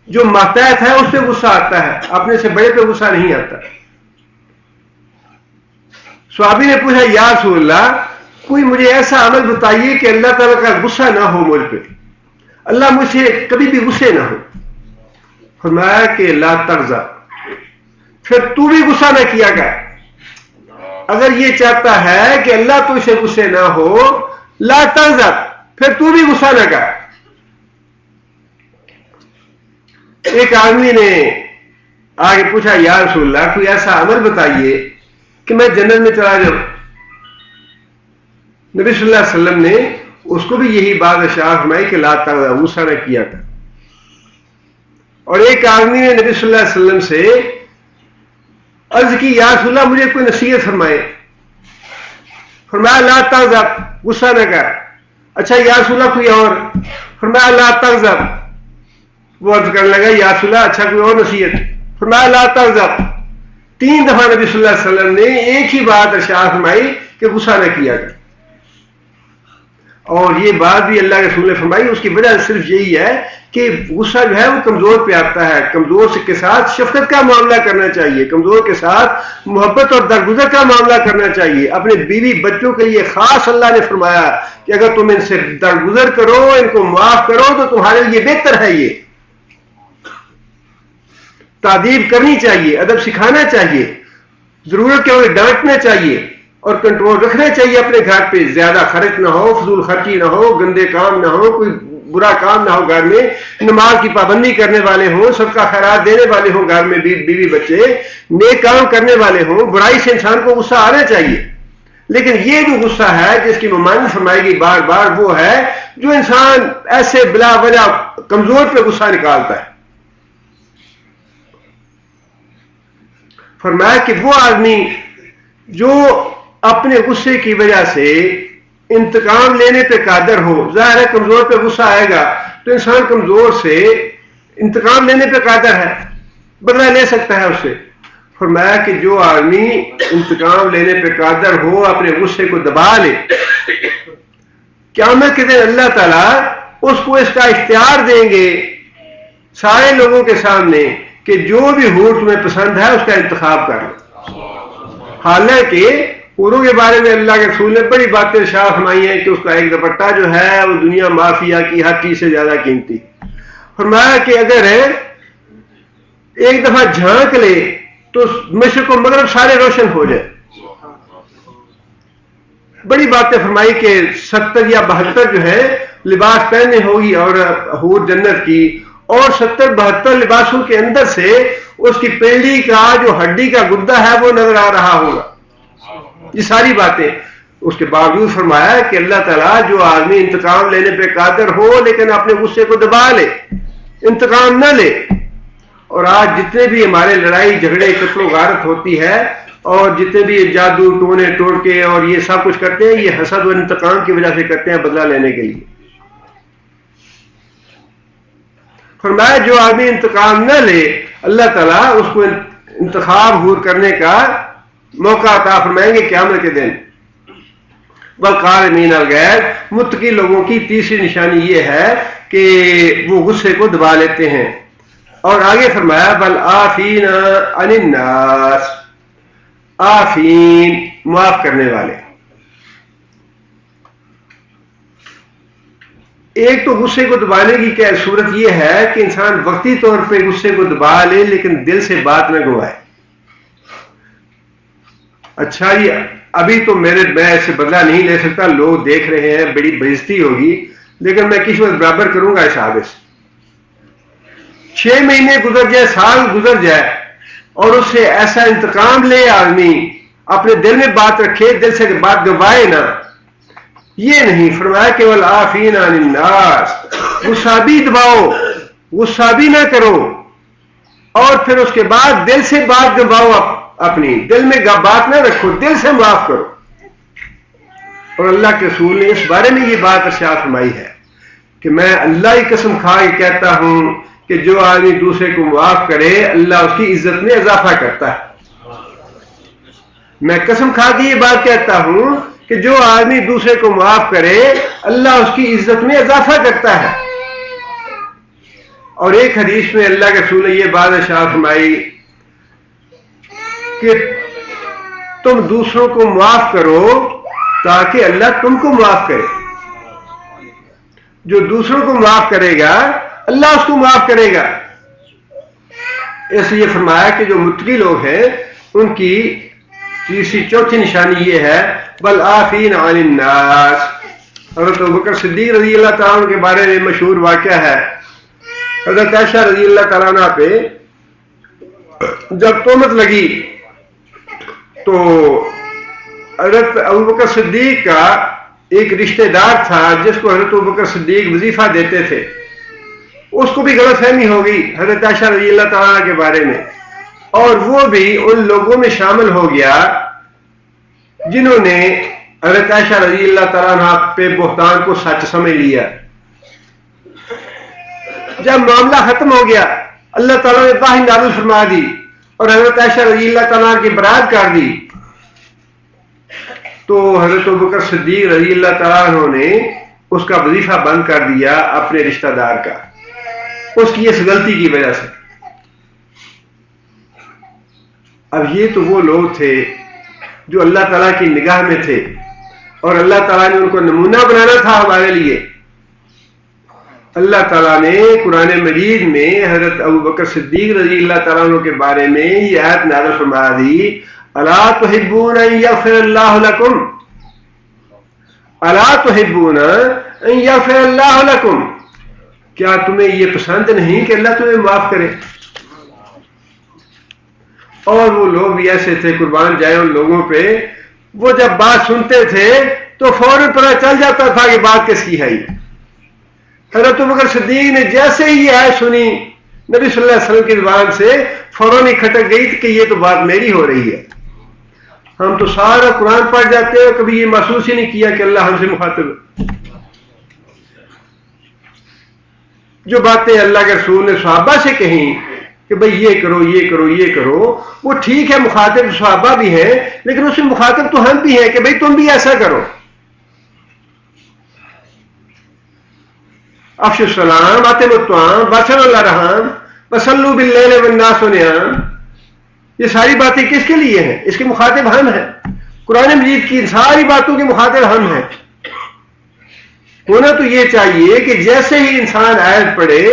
جو ماتحت ہے اس پہ غصہ آتا ہے، اپنے سے بڑے پہ غصہ نہیں آتا۔ صحابی نے پوچھا یا رسول اللہ کوئی مجھے ایسا عمل بتائیے کہ اللہ تعالیٰ کا غصہ نہ ہو مجھ پہ، اللہ مجھ سے کبھی بھی غصے نہ ہو۔ فرمایا کہ لا تغضب، پھر تو بھی غصہ نہ کیا کر۔ اگر یہ چاہتا ہے کہ اللہ تو اسے غصے نہ ہو، لا تغضب، پھر تو بھی غصہ نہ کر۔ ایک آدمی نے آگے پوچھا یا رسول اللہ کوئی ایسا عمل بتائیے کہ میں جنت میں چلا جاؤں۔ نبی صلی اللہ علیہ وسلم نے اس کو بھی یہی بات ارشاد فرمائی کہ لا تغضب، غصہ نہ کیا کر۔ اور ایک آدمی نے نبی صلی اللہ علیہ وسلم سے عرض کی یا رسول اللہ مجھے کوئی نصیحت فرمائے۔ فرمایا لا تغضب، غصہ نہ کر۔ اچھا یا رسول اللہ کوئی اور؟ فرمایا لا تغضب۔ وہ عرض کرنے لگا یا رسول اللہ اچھا کوئی اور نصیحت؟ فرمایا لا تغضب۔ 3 دفعہ نبی صلی اللہ علیہ وسلم نے ایک ہی بات ارشاد فرمائی کہ غصہ نہ کیا کر۔ اور یہ بات بھی اللہ کے رسول نے فرمائی، اس کی وجہ صرف یہی ہے کہ غصہ جو ہے وہ کمزور پہ آتا ہے، کمزور کے ساتھ شفقت کا معاملہ کرنا چاہیے، کمزور کے ساتھ محبت اور درگزر کا معاملہ کرنا چاہیے۔ اپنے بیوی بچوں کے لیے خاص اللہ نے فرمایا کہ اگر تم ان سے درگزر کرو، ان کو معاف کرو تو تمہارے لیے بہتر ہے۔ یہ تعدیب کرنی چاہیے، ادب سکھانا چاہیے، ضرورت کے وقت ڈانٹنا چاہیے اور کنٹرول رکھنا چاہیے اپنے گھر پہ۔ زیادہ خرچ نہ ہو، فضول خرچی نہ ہو، گندے کام نہ ہو، کوئی برا کام نہ ہو گھر میں، نماز کی پابندی کرنے والے ہوں، صدقہ خیرات دینے والے ہوں گھر میں، بیوی بچے نیک کام کرنے والے ہوں۔ برائی سے انسان کو غصہ آنا چاہیے، لیکن یہ جو غصہ ہے جس کی ممانعت فرمائے گی بار بار، وہ ہے جو انسان ایسے بلا وجہ کمزور پہ غصہ نکالتا ہے۔ فرمایا کہ وہ آدمی جو اپنے غصے کی وجہ سے انتقام لینے پہ قادر ہو، ظاہر ہے کمزور پہ غصہ آئے گا تو انسان کمزور سے انتقام لینے پہ قادر ہے، بدلہ لے سکتا ہے اس سے۔ فرمایا کہ جو آدمی انتقام لینے پہ قادر ہو، اپنے غصے کو دبا لے، قیامت کے دن اللہ تعالیٰ اس کو اس کا اختیار دیں گے سارے لوگوں کے سامنے کہ جو بھی حور تمہیں پسند ہے اس کا انتخاب کر لو۔ حالانکہ حوروں کے بارے میں اللہ کے رسول نے بڑی باتیں ارشاد فرمائی ہیں کہ اس کا ایک دوپٹہ جو ہے وہ دنیا مافیا کی ہر چیز سے زیادہ قیمتی۔ فرمایا کہ اگر ایک دفعہ جھانک لے تو مشرق و مغرب سارے روشن ہو جائے، بڑی باتیں فرمائی کہ 70 یا 72 جو ہے لباس پہننے ہوگی اور حور جنت کی، اور 70-72 لباسوں کے اندر سے اس کی پنڈلی کا جو ہڈی کا گدا ہے وہ نظر آ رہا ہوگا. یہ ساری باتیں اس کے باوجود فرمایا کہ اللہ تعالیٰ جو آدمی انتقام لینے پہ قادر ہو لیکن اپنے غصے کو دبا لے، انتقام نہ لے. اور آج جتنے بھی ہمارے لڑائی جھگڑے قتل و غارت ہوتی ہے اور جتنے بھی جادو ٹونے ٹوٹکے اور یہ سب کچھ کرتے ہیں، یہ حسد و انتقام کی وجہ سے کرتے ہیں، بدلہ لینے کے لیے. فرمایا جو آدمی انتقام نہ لے اللہ تعالیٰ اس کو انتخاب حور کرنے کا موقع عطا فرمائیں گے قیامت کے دن. والقارمین الغیظ، متقی لوگوں کی تیسری نشانی یہ ہے کہ وہ غصے کو دبا لیتے ہیں. اور آگے فرمایا والعافین عن الناس، عافین معاف کرنے والے. ایک تو غصے کو دبانے کی کیا صورت یہ ہے کہ انسان وقتی طور پہ غصے کو دبا لے لیکن دل سے بات نہ گوائے. اچھا جی ابھی تو میں سے بدلہ نہیں لے سکتا، لوگ دیکھ رہے ہیں، بڑی بےعزتی ہوگی، لیکن میں کس وقت برابر کروں گا حساب سے. 6 مہینے گزر جائے، سال گزر جائے اور اس سے ایسا انتقام لے آدمی، اپنے دل میں بات رکھے، دل سے بات گوائے نہ، یہ نہیں. فرمایا کہ والعافین عن الناس، غصہ بھی دباؤ، غصہ بھی نہ کرو، اور پھر اس کے بعد دل سے بات گواؤ، اپنی دل میں بات نہ رکھو، دل سے معاف کرو. اور اللہ کے رسول نے اس بارے میں یہ بات ارشاد فرمائی ہے کہ میں اللہ کی قسم کھا کے کہتا ہوں کہ جو آدمی دوسرے کو معاف کرے اللہ اس کی عزت میں اضافہ کرتا ہے. میں قسم کھا کے یہ بات کہتا ہوں کہ جو آدمی دوسرے کو معاف کرے اللہ اس کی عزت میں اضافہ کرتا ہے. اور ایک حدیث میں اللہ کے رسول نے یہ بات ارشاد فرمائی کہ تم دوسروں کو معاف کرو تاکہ اللہ تم کو معاف کرے. جو دوسروں کو معاف کرے گا اللہ اس کو معاف کرے گا. اس لیے فرمایا کہ جو متقی لوگ ہیں ان کی تیسری چوتھی نشانی یہ ہے والعافین عن الناس. حضرت ابوبکر صدیق رضی اللہ تعالیٰ عنہ کے بارے میں مشہور واقعہ ہے. حضرت عائشہ رضی اللہ تعالیٰ عنہ پہ جب تہمت لگی تو حضرت ابوبکر صدیق کا ایک رشتہ دار تھا جس کو حضرت ابوبکر صدیق وظیفہ دیتے تھے، اس کو بھی غلط فہمی ہو گئی حضرت عائشہ رضی اللہ تعالیٰ کے بارے میں، اور وہ بھی ان لوگوں میں شامل ہو گیا جنہوں نے حضرت عائشہ رضی اللہ تعالیٰ عنہ پہ بہتان کو سچ سمجھ لیا. جب معاملہ ختم ہو گیا اللہ تعالیٰ نے وحی نازل فرما دی اور حضرت عائشہ رضی اللہ تعالیٰ کی برات کر دی، تو حضرت ابوبکر صدیق رضی اللہ تعالیٰ عنہ نے اس کا وظیفہ بند کر دیا اپنے رشتہ دار کا، اس کی اس غلطی کی وجہ سے. اب یہ تو وہ لوگ تھے جو اللہ تعالیٰ کی نگاہ میں تھے اور اللہ تعالیٰ نے ان کو نمونہ بنانا تھا ہمارے لیے. اللہ تعالیٰ نے قرآن مجید میں حضرت ابوبکر صدیق رضی اللہ تعالیٰ عنہ کے بارے میں یہ آیت نازل فرما دی الا تحبون ان یغفر اللہ لکم، الا تحبون ان یغفر اللہ لکم، کیا تمہیں یہ پسند نہیں کہ اللہ تمہیں معاف کرے. اور وہ لوگ بھی ایسے تھے قربان جائے ان لوگوں پہ، وہ جب بات سنتے تھے تو فوراً پتہ چل جاتا تھا کہ بات کس کی ہے. حضرت ابوبکر صدیق نے جیسے ہی یہ آیت سنی نبی صلی اللہ علیہ وسلم کی زبان سے فوراً ہی کھٹک گئی کہ یہ تو بات میری ہو رہی ہے. ہم تو سارا قرآن پڑھ جاتے ہیں، کبھی یہ محسوس ہی نہیں کیا کہ اللہ ہم سے مخاطب ہے. جو باتیں اللہ کے رسول نے صحابہ سے کہیں کہ بھئی یہ کرو یہ کرو یہ کرو، وہ ٹھیک ہے مخاطب صحابہ بھی ہیں لیکن اس میں مخاطب تو ہم بھی ہیں کہ بھئی تم بھی ایسا کرو. افشوا السلام واتموا الطعام واصلوا الارحام وصلوا باللیل والناس نیام. یہ ساری باتیں کس کے لیے ہیں؟ اس کے مخاطب ہم ہیں. قرآن مجید کی ساری باتوں کے مخاطب ہم ہیں. ہونا تو یہ چاہیے کہ جیسے ہی انسان آیت پڑھے،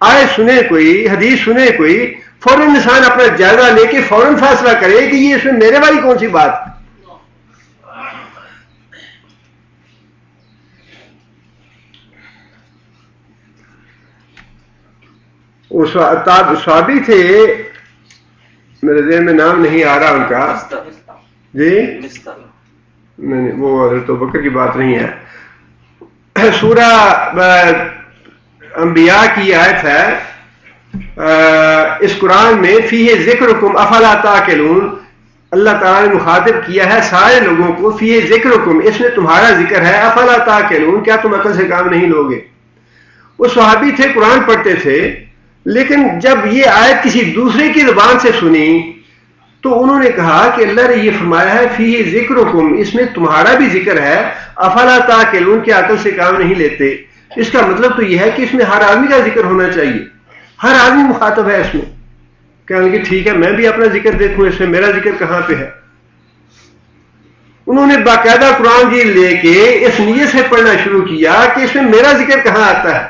آیت سنے کوئی، حدیث سنے کوئی، فوراً انسان اپنا جائزہ لے کے فوراً فیصلہ کرے کہ یہ اس میں میرے والی کون سی بات. وہ صحابی تھے، میرے ذہن میں نام نہیں آ رہا ان کا، جی نہیں وہ حضرت ابوبکر کی بات نہیں ہے، سورہ انبیاء کی آیت ہے اس قرآن میں، فیہ ذکرکم افلا تعقلون، اللہ تعالیٰ نے مخاطب کیا ہے سارے لوگوں کو، فیہ ذکرکم، اس میں تمہارا ذکر ہے، افلا تعقلون، کیا تم عقل سے کام نہیں لوگے؟ وہ صحابی تھے، قرآن پڑھتے تھے، لیکن جب یہ آیت کسی دوسرے کی زبان سے سنی تو انہوں نے کہا کہ اللہ نے یہ فرمایا ہے فیہ ذکرکم، اس میں تمہارا بھی ذکر ہے، افلا تعقلون، کیا عقل سے کام نہیں لیتے؟ اس کا مطلب تو یہ ہے کہ اس میں ہر آدمی کا ذکر ہونا چاہیے، ہر آدمی مخاطب ہے اس میں۔ کہنے لگے ٹھیک ہے میں بھی اپنا ذکر دیکھوں، اس میں میرا ذکر کہاں پہ ہے؟ انہوں نے باقاعدہ قرآن جی لے کے اس نیت سے پڑھنا شروع کیا کہ اس میں میرا ذکر کہاں آتا ہے۔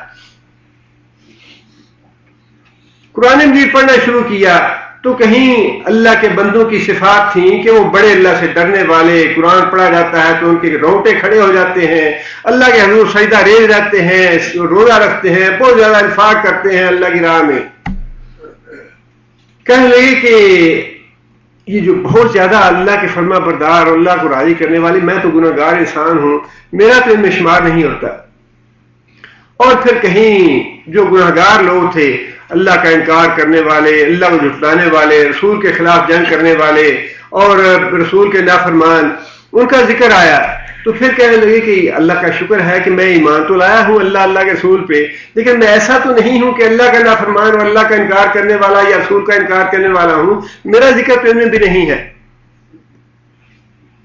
قرآن مجید پڑھنا شروع کیا تو کہیں اللہ کے بندوں کی صفات تھیں کہ وہ بڑے اللہ سے ڈرنے والے، قرآن پڑھا جاتا ہے تو ان کے رونگٹے کھڑے ہو جاتے ہیں، اللہ کے حضور سجدہ ریز رہتے ہیں، روزہ رکھتے ہیں، بہت زیادہ انفاق کرتے ہیں اللہ کی راہ میں۔ کہنے لگے کہ یہ جو بہت زیادہ اللہ کے فرما بردار اور اللہ کو راضی کرنے والی، میں تو گناہ گار انسان ہوں، میرا تو ان میں شمار نہیں ہوتا۔ اور پھر کہیں جو گناہ گار لوگ تھے، اللہ کا انکار کرنے والے، اللہ کو جھٹلانے والے، رسول کے خلاف جنگ کرنے والے اور رسول کے نافرمان، ان کا ذکر آیا تو پھر کہنے لگے کہ اللہ کا شکر ہے کہ میں ایمان تو لایا ہوں اللہ کے رسول پہ، لیکن میں ایسا تو نہیں ہوں کہ اللہ کا نافرمان اور اللہ کا انکار کرنے والا یا رسول کا انکار کرنے والا ہوں، میرا ذکر تو ان میں بھی نہیں ہے۔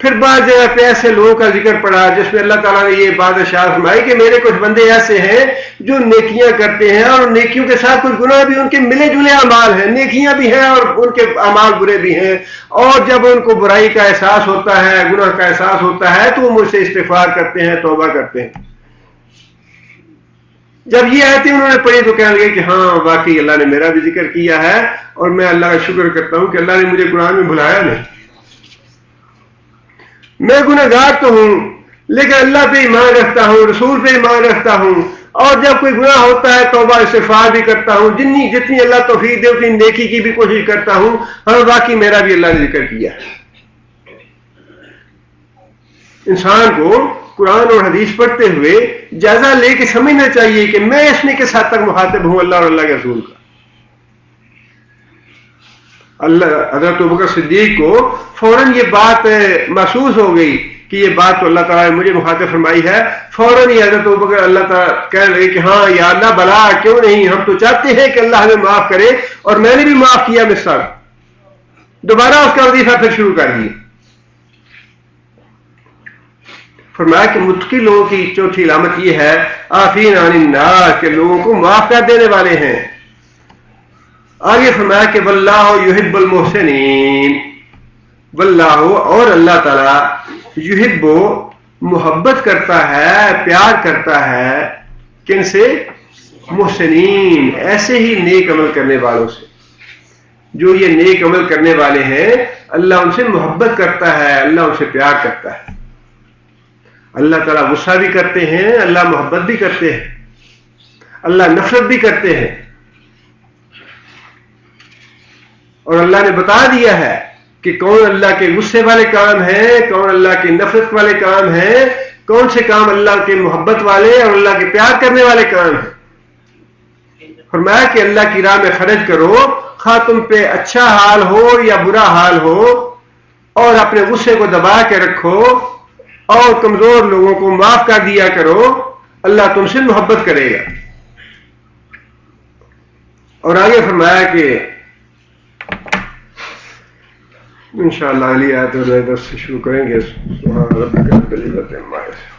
پھر بعض جگہ پہ ایسے لوگوں کا ذکر پڑا جس میں اللہ تعالیٰ نے یہ بات ارشاد فرمائی کہ میرے کچھ بندے ایسے ہیں جو نیکیاں کرتے ہیں اور نیکیوں کے ساتھ کچھ گناہ بھی، ان کے ملے جلے اعمال ہیں، نیکیاں بھی ہیں اور ان کے اعمال برے بھی ہیں، اور جب ان کو برائی کا احساس ہوتا ہے، گناہ کا احساس ہوتا ہے تو وہ مجھ سے استغفار کرتے ہیں، توبہ کرتے ہیں۔ جب یہ آیتیں انہوں نے پڑھی تو کہنے لگے کہ ہاں واقعی اللہ نے میرا بھی ذکر کیا ہے اور میں اللہ کا شکر کرتا ہوں کہ اللہ نے مجھے قرآن میں بھلایا نہیں۔ میں گناہ گار تو ہوں لیکن اللہ پہ ایمان رکھتا ہوں، رسول پہ ایمان رکھتا ہوں، اور جب کوئی گناہ ہوتا ہے توبہ استغفار بھی کرتا ہوں، جتنی اللہ توفیق دے اتنی نیکی کی بھی کوشش کرتا ہوں، اور باقی میرا بھی اللہ نے ذکر کیا ہے۔ انسان کو قرآن اور حدیث پڑھتے ہوئے جائزہ لے کے سمجھنا چاہیے کہ میں اس میں کس حد تک مخاطب ہوں اللہ اور اللہ کے رسول کا۔ حضرت ابوبکر صدیق کو فوراً یہ بات محسوس ہو گئی کہ یہ بات تو اللہ تعالیٰ نے مجھے مخاطب فرمائی ہے، فوراً ہی حضرت ابوبکر اللہ تعالیٰ کہہ لگے کہ ہاں یا اللہ بلا کیوں نہیں، ہم تو چاہتے ہیں کہ اللہ ہمیں معاف کرے، اور میں نے بھی معاف کیا مصر۔ دوبارہ اس کا وظیفہ پھر شروع کر دیا۔ فرمایا کہ متقی لوگوں کی چوتھی علامت یہ ہے عافین عن الناس، کہ لوگوں کو معاف کر دینے والے ہیں۔ آگے فرمایا کہ واللہ یحب المحسنین، واللہ اور اللہ تعالیٰ یحب محبت کرتا ہے، پیار کرتا ہے، کن سے؟ محسنین، ایسے ہی نیک عمل کرنے والوں سے۔ جو یہ نیک عمل کرنے والے ہیں اللہ ان سے محبت کرتا ہے، اللہ ان سے پیار کرتا ہے۔ اللہ تعالیٰ غصہ بھی کرتے ہیں، اللہ محبت بھی کرتے ہیں، اللہ نفرت بھی کرتے ہیں، اور اللہ نے بتا دیا ہے کہ کون اللہ کے غصے والے کام ہیں، کون اللہ کے نفرت والے کام ہیں، کون سے کام اللہ کے محبت والے اور اللہ کے پیار کرنے والے کام ہیں۔ فرمایا کہ اللہ کی راہ میں خرچ کرو، خواہ تم پہ اچھا حال ہو یا برا حال ہو، اور اپنے غصے کو دبا کے رکھو اور کمزور لوگوں کو معاف کر دیا کرو، اللہ تم سے محبت کرے گا۔ اور آگے فرمایا کہ انشاءاللہ اگلی آیت درس سے شروع کریں گے۔ سبحان ربک رب العزت عما یصفون۔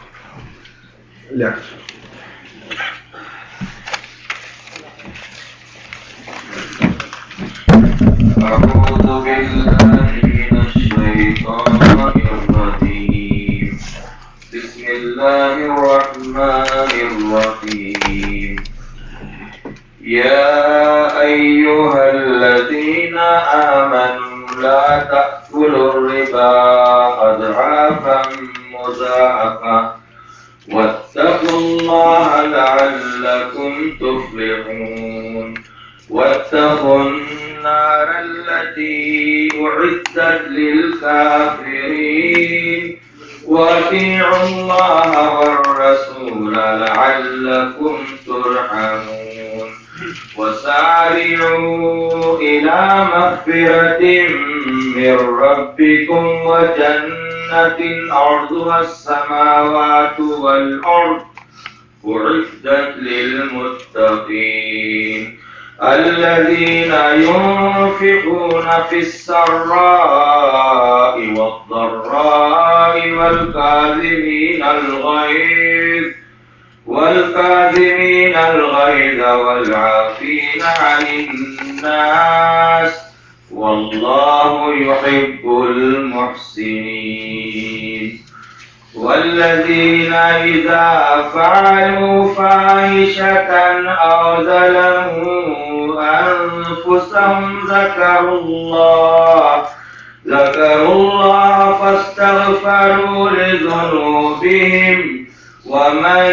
اعوذ باللہ من الشیطان الرجیم، بسم اللہ الرحمن الرحیم، یا ایہا الذین آمنوا لا تأكلوا الربا أضعافا مضاعفة واتقوا الله لعلكم تفلحون۔ واتقوا النار التي أعدت للكافرين وأطيعوا الله والرسول لعلكم ترحمون وسارعوا إلى مغفرة من ربكم وجنة عرضها السماوات والأرض أعدت للمتقين الذين ينفقون في السراء والضراء والكاظمين الغيظ والعافين عن الناس والله يحب المحسنين والذين إذا فعلوا فاحشة أو ظلموا أنفسهم ذكروا الله فاستغفروا لذنوبهم ومن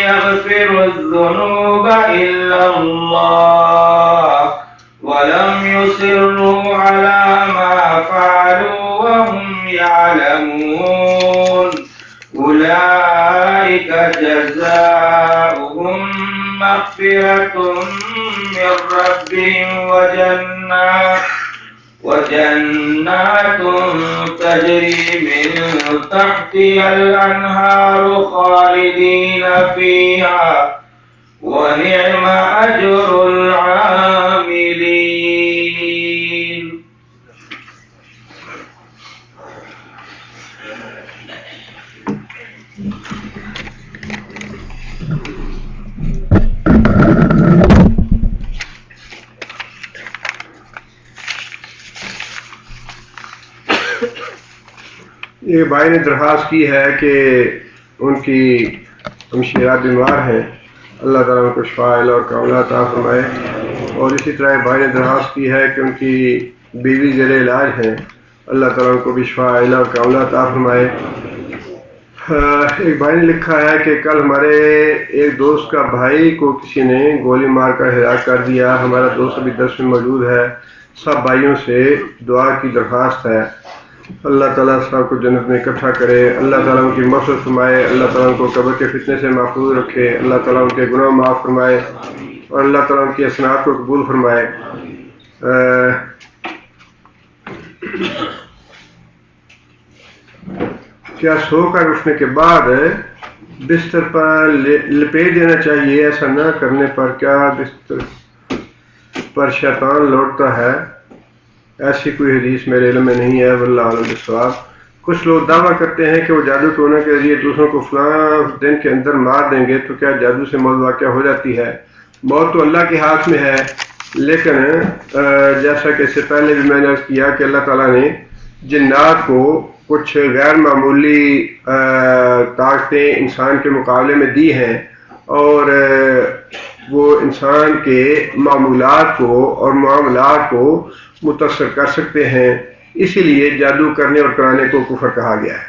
يغفر الذنوب إلا الله ولم يصروا على ما فعلوا وهم يعلمون أولئك جزاؤهم مغفرة من ربهم وجنات تجري من تحتها الأنهار خالدين فيها ونعم أجر العاملين. یہ بھائی نے درخواست کی ہے کہ ان کی ہمشیرہ بیمار ہیں، اللہ تعالیٰ ان کو شفا اور کاملہ عطا فرمائے، اور اسی طرح بھائی نے درخواست کی ہے کہ ان کی بیوی زیر علاج ہیں، اللہ تعالیٰ ان کو بھی شفا اور کاملہ عطا فرمائے۔ ایک بھائی نے لکھا ہے کہ کل ہمارے ایک دوست کا بھائی کو کسی نے گولی مار کر ہلاک کر دیا، ہمارا دوست ابھی درس میں موجود ہے، سب بھائیوں سے دعا کی درخواست ہے، اللہ تعالیٰ صاحب کو جنت میں اکٹھا کرے، اللہ تعالیٰ ان کی مغفرت فرمائے، اللہ تعالیٰ ان کو قبر کے فتنے سے محفوظ رکھے، اللہ تعالیٰ ان کے گناہ معاف فرمائے اور اللہ تعالیٰ ان کی حسنات کو قبول فرمائے۔ کیا سو کر اٹھنے کے بعد بستر پر لپیٹ دینا چاہیے؟ ایسا نہ کرنے پر کیا بستر پر شیطان لوٹتا ہے؟ ایسی کوئی حدیث میرے علم میں نہیں ہے، واللہ اعلم بالصواب۔ کچھ لوگ دعویٰ کرتے ہیں کہ وہ جادو ٹونا کے ذریعے دوسروں کو فلاں دن کے اندر مار دیں گے، تو کیا جادو سے موت واقع ہو جاتی ہے؟ موت تو اللہ کے ہاتھ میں ہے، لیکن جیسا کہ اس سے پہلے بھی میں نے عرض کیا کہ اللہ تعالیٰ نے جنات کو کچھ غیر معمولی طاقتیں انسان کے مقابلے میں دی ہیں، اور وہ انسان کے معمولات کو اور معاملات کو متاثر کر سکتے ہیں، اسی لیے جادو کرنے اور کرانے کو کفر کہا گیا ہے۔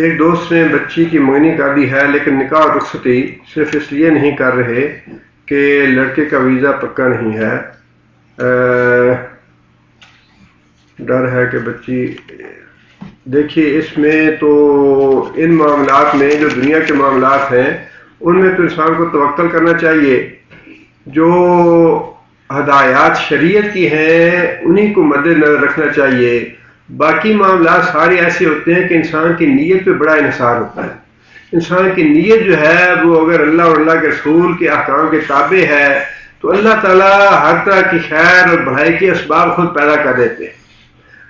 ایک دوست نے بچی کی منگنی کر دی ہے، لیکن نکاح اور رخصتی صرف اس لیے نہیں کر رہے کہ لڑکے کا ویزا پکا نہیں ہے، ڈر ہے کہ بچی، دیکھیے اس میں تو ان معاملات میں جو دنیا کے معاملات ہیں ان میں تو انسان کو توکل کرنا چاہیے، جو ہدایات شریعت کی ہیں انہی کو مد نظر رکھنا چاہیے۔ باقی معاملات سارے ایسے ہوتے ہیں کہ انسان کی نیت پہ بڑا انحصار ہوتا ہے، انسان کی نیت جو ہے وہ اگر اللہ اور اللہ کے رسول کے احکام کے تابع ہے تو اللہ تعالیٰ ہر طرح کی خیر اور بھلائی کے اسباب خود پیدا کر دیتے ہیں۔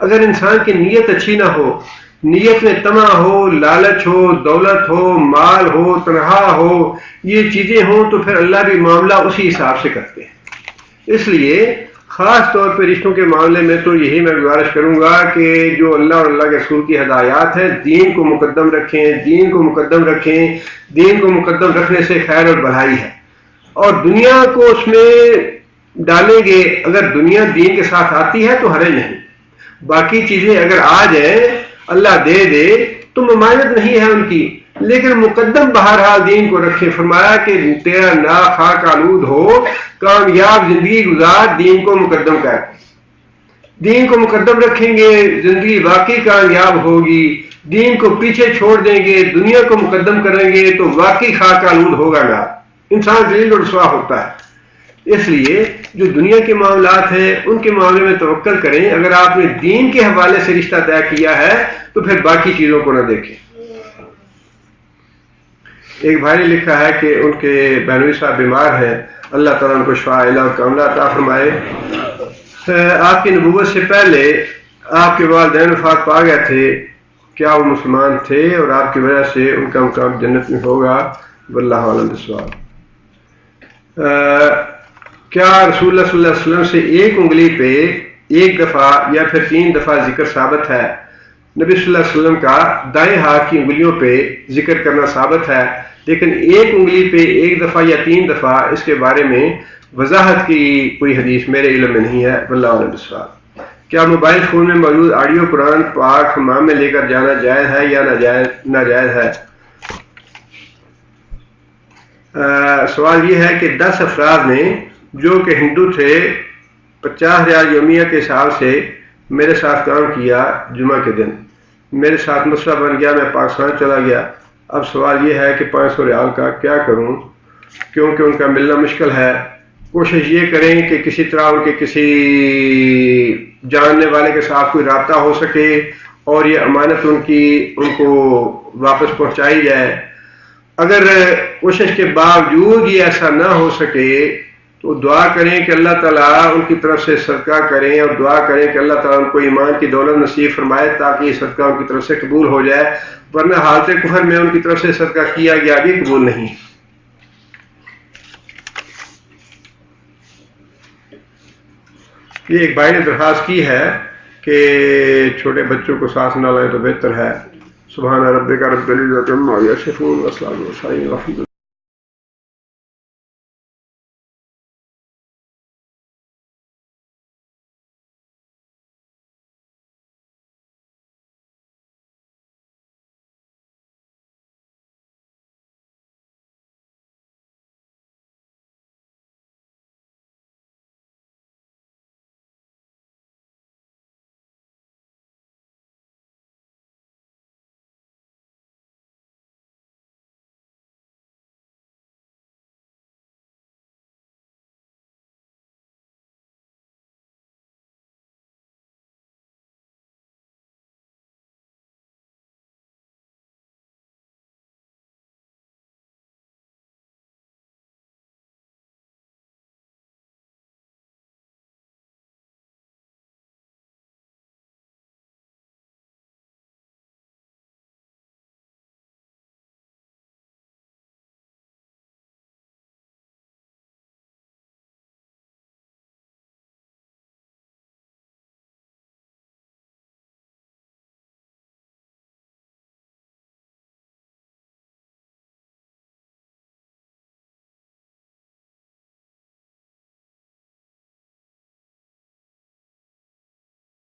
اگر انسان کی نیت اچھی نہ ہو، نیت میں طمع ہو، لالچ ہو، دولت ہو، مال ہو، تنخواہ ہو، یہ چیزیں ہوں تو پھر اللہ بھی معاملہ اسی حساب سے کرتے ہیں۔ اس لیے خاص طور پہ رشتوں کے معاملے میں تو یہی میں گزارش کروں گا کہ جو اللہ اور اللہ کے رسول کی ہدایات ہیں، دین کو مقدم رکھیں، دین کو مقدم رکھیں، دین کو مقدم رکھنے سے خیر اور بھلائی ہے، اور دنیا کو اس میں ڈالیں گے، اگر دنیا دین کے ساتھ آتی ہے تو حرج نہیں، باقی چیزیں اگر آ جائیں اللہ دے دے تو ممانعت نہیں ہے ان کی، لیکن مقدم بہرحال دین کو رکھیں. فرمایا کہ تیرا نا خاک آلود ہو، کامیاب زندگی گزار، دین کو مقدم کر. دین کو مقدم رکھیں گے زندگی واقعی کامیاب ہوگی. دین کو پیچھے چھوڑ دیں گے، دنیا کو مقدم کریں گے تو واقعی خاک آلود ہوگا نا، انسان ذلیل اور رسوا ہوتا ہے. اس لیے جو دنیا کے معاملات ہیں ان کے معاملے میں توکل کریں. اگر آپ نے دین کے حوالے سے رشتہ طے کیا ہے تو پھر باقی چیزوں کو نہ دیکھیں. ایک بھائی نے لکھا ہے کہ ان کے بہنوئی صاحب بیمار ہیں، اللہ تعالیٰ ان کو شفا عاجلہ و کاملہ عطا فرمائے. آپ کی نبوت سے پہلے آپ کے والدین وفات پا گئے تھے، کیا وہ مسلمان تھے اور آپ کی وجہ سے ان کا مقام جنت میں ہوگا؟ واللہ اعلم بالصواب. کیا رسول اللہ صلی اللہ علیہ وسلم سے ایک انگلی پہ ایک دفعہ یا پھر 3 دفعہ ذکر ثابت ہے؟ نبی صلی اللہ علیہ وسلم کا دائیں ہاتھ کی انگلیوں پہ ذکر کرنا ثابت ہے، لیکن ایک انگلی پہ 1 دفعہ یا 3 دفعہ اس کے بارے میں وضاحت کی کوئی حدیث میرے علم میں نہیں ہے. واللہ اعلم بالصواب. کیا موبائل فون میں موجود آڈیو قرآن پاک حمام میں لے کر جانا جائز ہے یا ناجائز ہے؟ سوال یہ ہے کہ 10 افراد نے جو کہ ہندو تھے 50,000 یومیہ کے حساب سے میرے ساتھ کام کیا. جمعہ کے دن میرے ساتھ مسئلہ بن گیا، میں پاکستان چلا گیا. اب سوال یہ ہے کہ 500 ریال کا کیا کروں کیونکہ ان کا ملنا مشکل ہے. کوشش یہ کریں کہ کسی طرح ان کے کسی جاننے والے کے ساتھ کوئی رابطہ ہو سکے اور یہ امانت ان کو واپس پہنچائی جائے. اگر کوشش کے باوجود یہ ایسا نہ ہو سکے تو دعا کریں کہ اللہ تعالیٰ ان کی طرف سے صدقہ کریں اور دعا کریں کہ اللہ تعالیٰ ان کو ایمان کی دولت نصیب فرمائے تاکہ یہ صدقہ ان کی طرف سے قبول ہو جائے، ورنہ حالت کفر میں ان کی طرف سے صدقہ کیا گیا بھی قبول نہیں. یہ ایک بھائی نے درخواست کی ہے کہ چھوٹے بچوں کو ساتھ نہ لائیں تو بہتر ہے. سبحان ربک رب العزۃ عما یصفون وسلام علی المرسلین والحمد للہ.